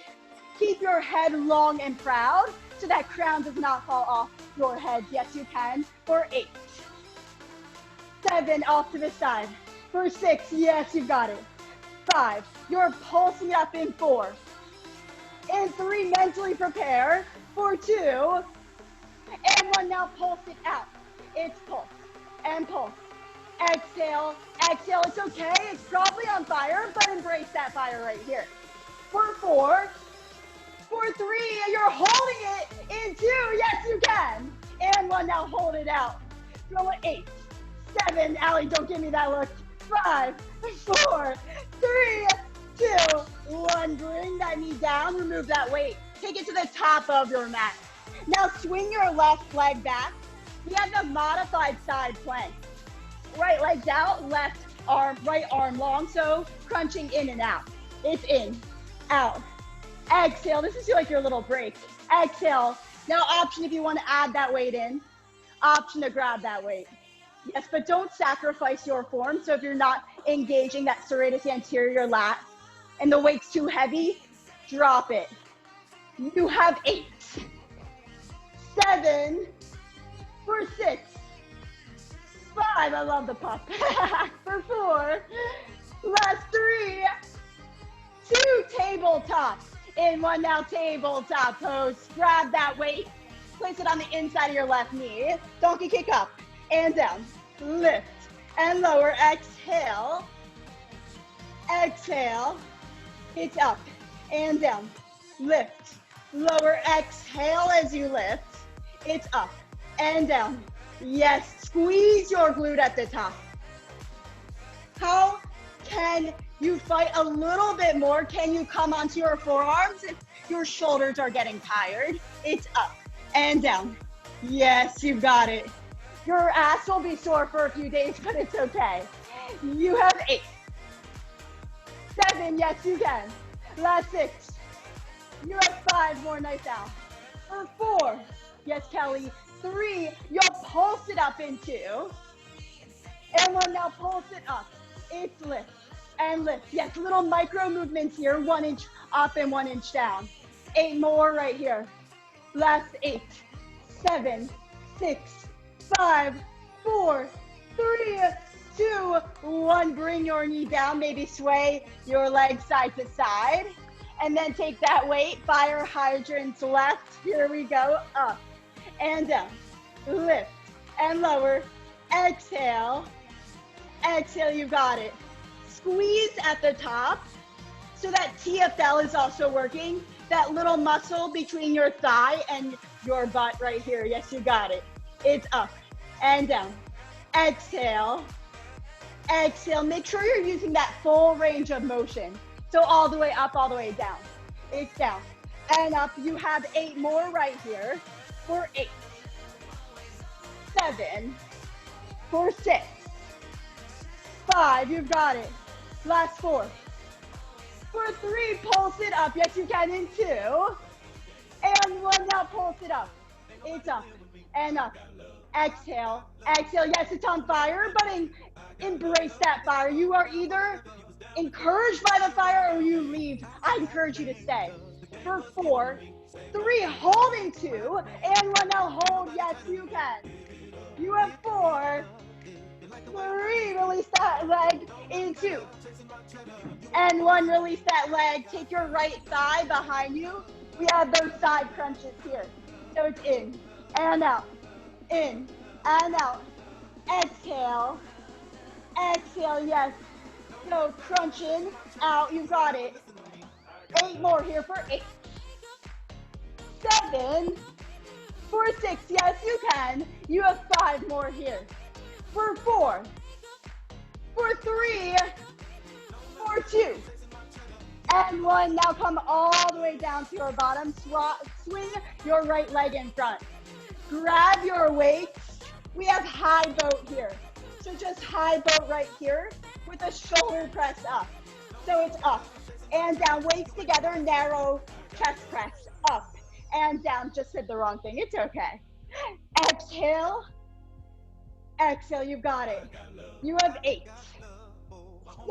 Keep your head long and proud so that crown does not fall off your head. Yes, you can. For 8. 7, off to the side. For 6, yes, you've got it. 5, you're pulsing up in 4. In 3, mentally prepare. For 2, and 1, now pulse it out. It's pulse and pulse. Exhale, exhale, it's okay. It's probably on fire, but embrace that fire right here. For 4, for 3, you're holding it in 2. Yes, you can. And 1, now hold it out. Go at 8, 7, Allie, don't give me that look. 5, 4, 3, 2, 1. Bring that knee down, remove that weight. Take it to the top of your mat. Now swing your left leg back. We have the modified side plank. Right leg's out, left arm, right arm long, so crunching in and out. It's in, out. Exhale, this is like your little break. Exhale. Now option if you want to add that weight in. Option to grab that weight. Yes, but don't sacrifice your form. So if you're not engaging that serratus anterior lat and the weight's too heavy, drop it. You have 8. 7, for 6, 5, I love the pop. For 4, last 3, 2, tabletop. In 1, now tabletop pose. Grab that weight, place it on the inside of your left knee. Donkey kick up and down, lift and lower. Exhale, exhale. It's up and down, lift, lower. Exhale as you lift. It's up and down. Yes, squeeze your glute at the top. How can you fight a little bit more? Can you come onto your forearms if your shoulders are getting tired? It's up and down. Yes, you've got it. Your ass will be sore for a few days, but it's okay. You have 8. 7, yes, you can. Last 6. You have 5 more. Nice out. For 4, yes, Kelly. 3, you'll pulse it up in 2. And 1, now pulse it up. It's lift and lift. Yes, little micro movements here. 1 inch up and 1 inch down. 8 more right here. Last 8, 7, 6, 5, 4, 3, 2, 1. Bring your knee down. Maybe sway your leg side to side. And then take that weight. Fire hydrants left. Here we go. Up and down. Lift and lower. Exhale. Exhale, you got it. Squeeze at the top so that TFL is also working. That little muscle between your thigh and your butt right here. Yes, you got it. It's up and down. Exhale. Exhale. Make sure you're using that full range of motion. So all the way up, all the way down. It's down and up. You have 8 more right here. For 8, 7, for 6, 5, you've got it. Last 4. For 3, pulse it up. Yes, you can in 2. And 1, now pulse it up. It's up and up. Exhale, exhale. Yes, it's on fire, but embrace that fire. You are either encouraged by the fire or you leave. I encourage you to stay. For 4, 3, hold in 2, and 1, now hold. Yes, you can. You have 4, 3, release that leg in 2. And 1, release that leg. Take your right thigh behind you. We have those side crunches here. So it's in and out, in and out. Exhale, exhale, yes. So crunch in, out, you got it. 8 more here for 8. 7, for 6, yes, you can. You have 5 more here. For 4, for 3, for 2, and 1. Now come all the way down to your bottom. Swing your right leg in front. Grab your weights. We have high boat here. So just high boat right here with a shoulder press up. So it's up and down. Weights together, narrow chest press. Up and down. Just said the wrong thing. It's okay. Exhale. Exhale. You got it. You have 8.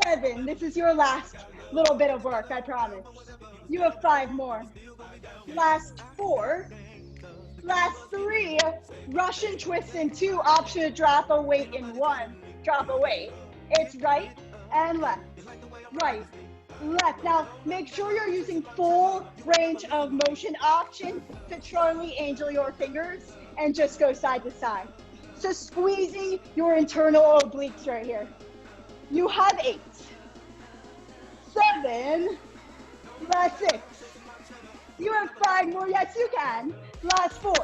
7. This is your last little bit of work, I promise. You have 5 more. Last 4. Last 3. Russian twist in 2. Option to drop a weight in 1. Drop a weight. It's right and left. Right, left. Now, make sure you're using full range of motion. Option to Charlie Angel your fingers and just go side to side. So squeezing your internal obliques right here. You have 8. 7. Last 6. You have 5 more. Yes, you can. Last 4.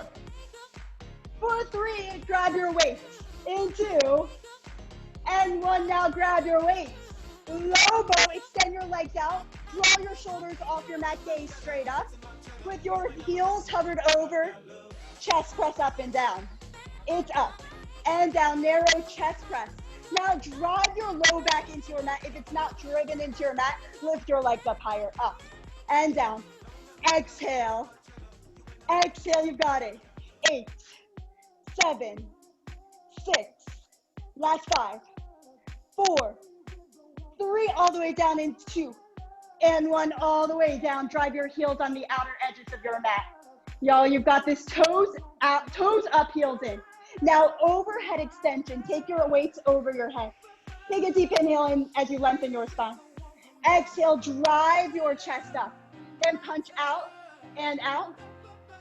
For 3, grab your weights. In 2. And 1, now grab your weights. Low bow, extend your legs out. Draw your shoulders off your mat, gaze straight up. With your heels hovered over, chest press up and down. It's up and down, narrow chest press. Now drive your low back into your mat. If it's not driven into your mat, lift your legs up higher, up and down. Exhale, exhale, you've got it. 8, 7, 6, last 5, 4, 3, all the way down in 2, and 1, all the way down. Drive your heels on the outer edges of your mat. Y'all, you've got this toes out, toes up, heels in. Now, overhead extension. Take your weights over your head. Take a deep inhale in as you lengthen your spine. Exhale, drive your chest up. Then punch out and out,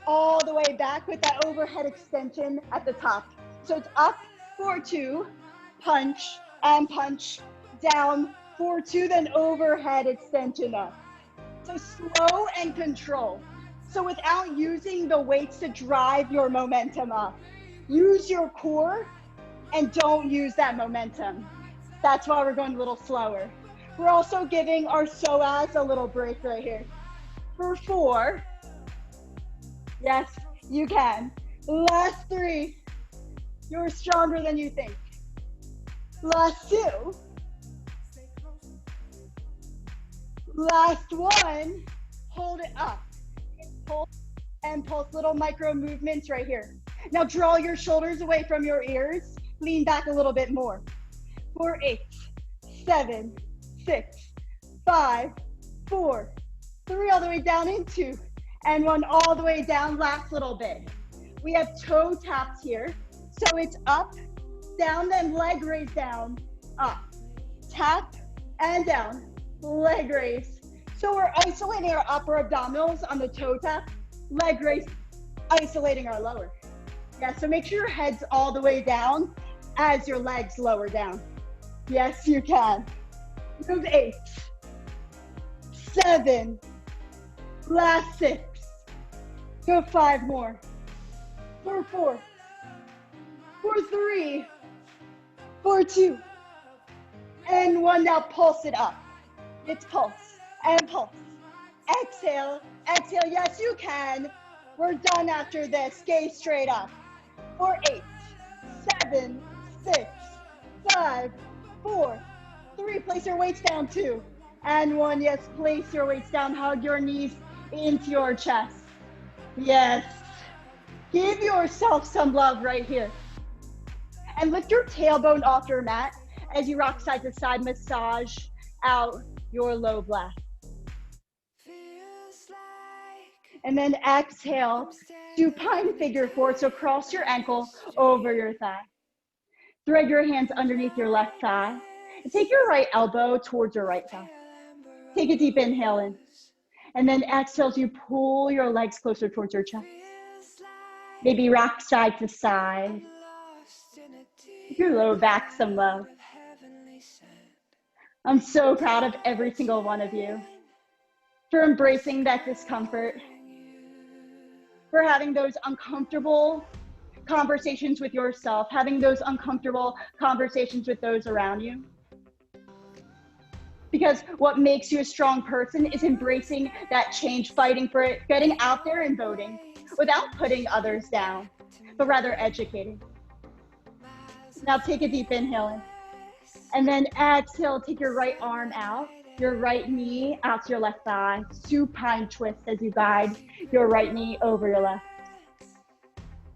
all the way back with that overhead extension at the top. So it's up for 2, punch and punch, down for 2, then overhead extension up. So slow and control. So without using the weights to drive your momentum up, use your core and don't use that momentum. That's why we're going a little slower. We're also giving our psoas a little break right here. For 4, yes, you can. Last 3, you're stronger than you think. Last 2, last 1, hold it up. Pulse and pulse, little micro movements right here. Now draw your shoulders away from your ears, lean back a little bit more. For 8, 7, 6, 5, 4, 3, all the way down in 2, and 1, all the way down, last little bit. We have toe taps here, so it's up, down, then leg raise down, up, tap, and down, leg raise. So we're isolating our upper abdominals on the toe tap, leg raise, isolating our lower. Yeah, so make sure your head's all the way down as your legs lower down. Yes, you can. Move 8, 7, last 6, go 5 more, for 4, for 3, for 2, and 1, now pulse it up. It's pulse and pulse. Exhale, exhale, yes you can. We're done after this, gaze straight up. For 8, 7, 6, 5, 4, 3, 3, place your weights down. 2 and 1. Yes, place your weights down. Hug your knees into your chest. Yes. Give yourself some love right here. And lift your tailbone off your mat as you rock side to side, massage out your low back. And then exhale, supine figure 4. So cross your ankle over your thigh. Thread your hands underneath your left thigh. And take your right elbow towards your right thigh. Take a deep inhale in. And then exhale as you pull your legs closer towards your chest. Maybe rock side to side. Give your low back some love. I'm so proud of every single one of you for embracing that discomfort, for having those uncomfortable conversations with yourself, having those uncomfortable conversations with those around you. Because what makes you a strong person is embracing that change, fighting for it, getting out there and voting without putting others down, but rather educating. Now take a deep inhale in. And then exhale, take your right arm out, your right knee out to your left thigh, supine twist as you guide your right knee over your left.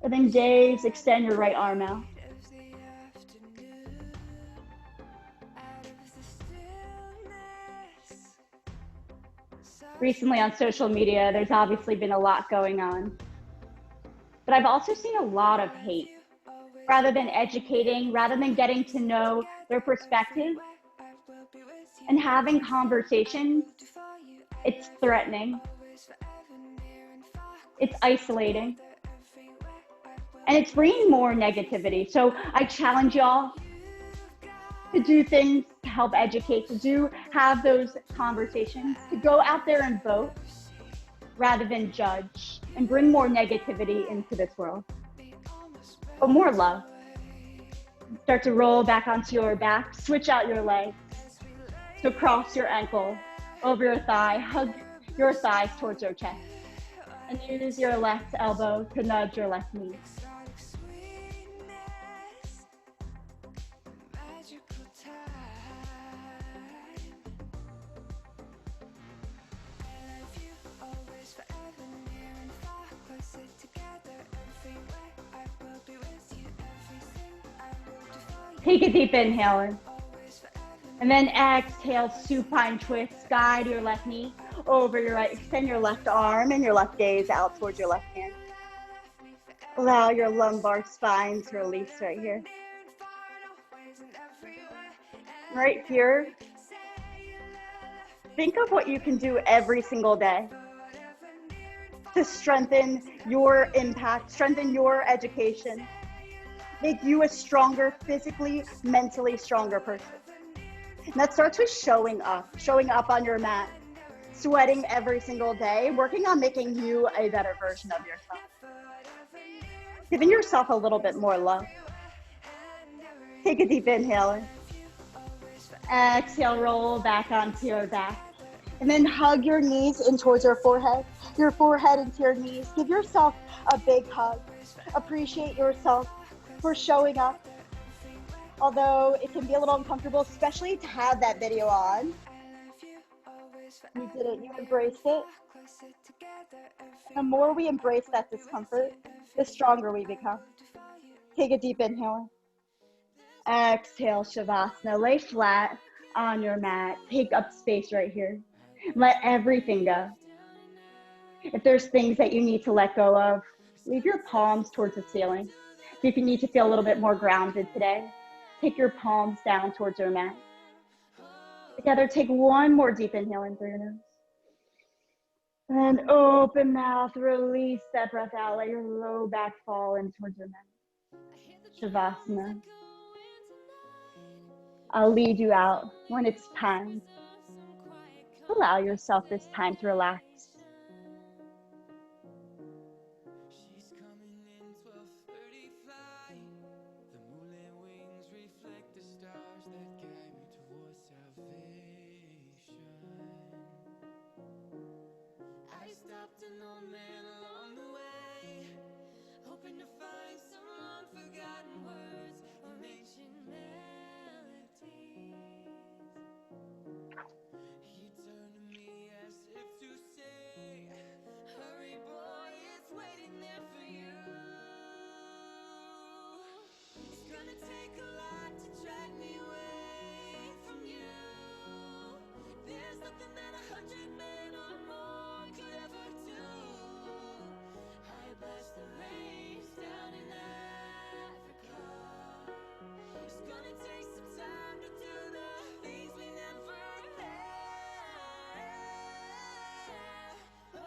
And then gaze, extend your right arm out. Recently on social media, there's obviously been a lot going on, but I've also seen a lot of hate. Rather than educating, rather than getting to know their perspective and having conversations, it's threatening, it's isolating, and it's bringing more negativity. So I challenge y'all to do things to help educate, to have those conversations, to go out there and vote rather than judge and bring more negativity into this world. But more love. Start to roll back onto your back, switch out your legs. So cross your ankle over your thigh, hug your thighs towards your chest. And use your left elbow to nudge your left knee. Take a deep inhale in. And then exhale, supine twist. Guide your left knee over your right. Extend your left arm and your left gaze out towards your left hand. Allow your lumbar spine to release right here. Right here, think of what you can do every single day to strengthen your impact, strengthen your education, make you a stronger, physically, mentally stronger person. And that starts with showing up on your mat, sweating every single day, working on making you a better version of yourself. Giving yourself a little bit more love. Take a deep inhale in. Exhale, roll back onto your back. And then hug your knees in towards your forehead into your knees. Give yourself a big hug. Appreciate yourself for showing up. Although it can be a little uncomfortable, especially to have that video on. You did it, you embraced it. The more we embrace that discomfort, the stronger we become. Take a deep inhale. Exhale, Shavasana. Lay flat on your mat. Take up space right here. Let everything go. If there's things that you need to let go of, leave your palms towards the ceiling. If you need to feel a little bit more grounded today, take your palms down towards your mat. Together, take one more deep inhale in through your nose. And open mouth, release that breath out. Let your low back fall in towards your mat. Shavasana. I'll lead you out when it's time. Allow yourself this time to relax. take a lot to drag me away from you. There's nothing that 100 men or more could ever do. I bless the rains down in Africa. It's gonna take some time to do the things we never had. Oh.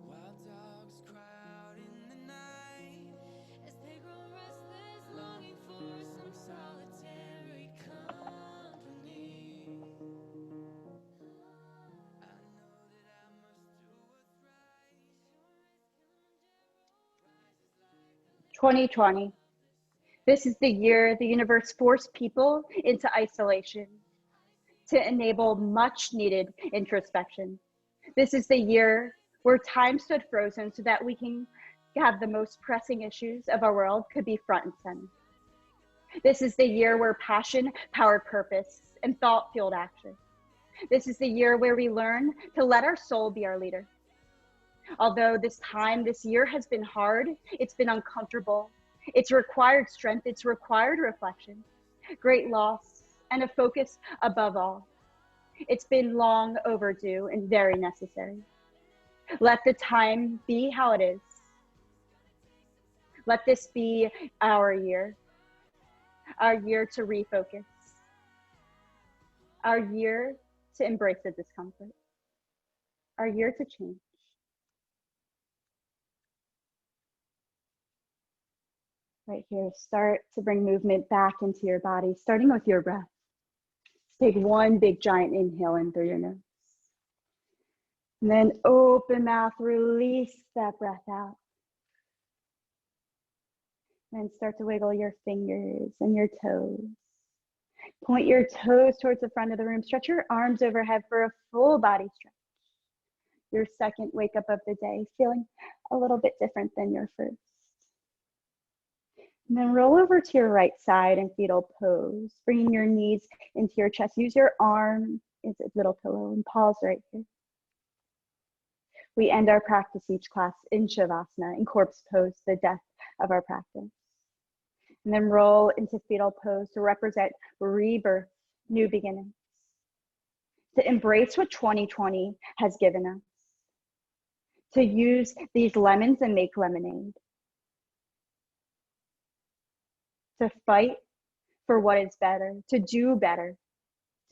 Wild dogs cry out in the night as they grow restless, longing for some solitary company. I know that I must do what's right. Rises like a 2020. This is the year the universe forced people into isolation to enable much needed introspection. This is the year where time stood frozen so that we can have the most pressing issues of our world could be front and center. This is the year where passion powered purpose and thought fueled action. This is the year where we learn to let our soul be our leader. Although this year has been hard, it's been uncomfortable, it's required strength, it's required reflection, great loss, and a focus above all. It's been long overdue and very necessary. Let the time be how it is. Let this be our year to refocus, our year to embrace the discomfort, our year to change. Right here, start to bring movement back into your body, starting with your breath. Take one big giant inhale in through your nose. And then open mouth, release that breath out. And then start to wiggle your fingers and your toes. Point your toes towards the front of the room. Stretch your arms overhead for a full body stretch. Your second wake up of the day, feeling a little bit different than your first. And then roll over to your right side in fetal pose, bringing your knees into your chest. Use your arm as a little pillow and pause right here. We end our practice each class in Shavasana, in corpse pose, the death of our practice. And then roll into fetal pose to represent rebirth, new beginnings. To embrace what 2020 has given us. To use these lemons and make lemonade. To fight for what is better, to do better,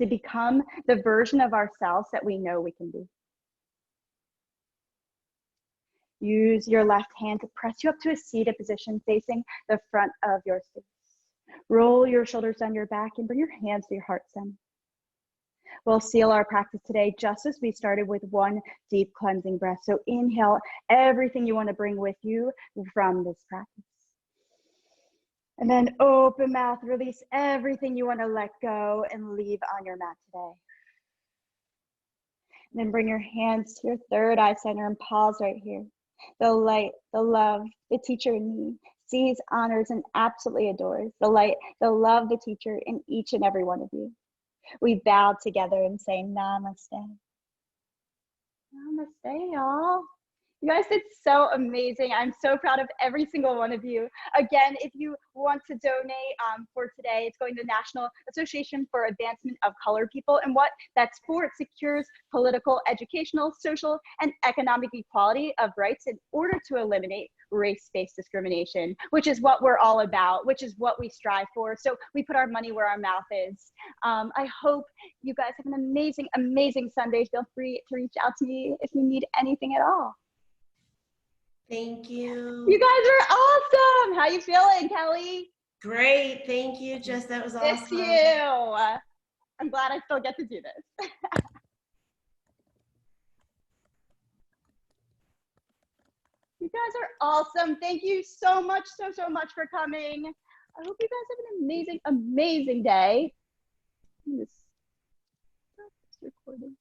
to become the version of ourselves that we know we can be. Use your left hand to press you up to a seated position facing the front of your space. Roll your shoulders down your back and bring your hands to your heart center. We'll seal our practice today just as we started with one deep cleansing breath. So inhale everything you want to bring with you from this practice. And then open mouth, release everything you want to let go and leave on your mat today. And then bring your hands to your third eye center and pause right here. The light, the love, the teacher in me sees, honors, and absolutely adores the light, the love, the teacher in each and every one of you. We bow together and say namaste. Namaste, y'all. You guys did so amazing. I'm so proud of every single one of you. Again, if you want to donate for today, it's going to the National Association for Advancement of Colored People. And what that's for, it secures political, educational, social, and economic equality of rights in order to eliminate race-based discrimination, which is what we're all about, which is what we strive for. So we put our money where our mouth is. I hope you guys have an amazing, amazing Sunday. Feel free to reach out to me if you need anything at all. Thank you. You guys are awesome. How you feeling, Kelly? Great. Thank you, Jess. That was awesome. Miss you. I'm glad I still get to do this. You guys are awesome. Thank you so much, so much for coming. I hope you guys have an amazing, amazing day. Stop this recording.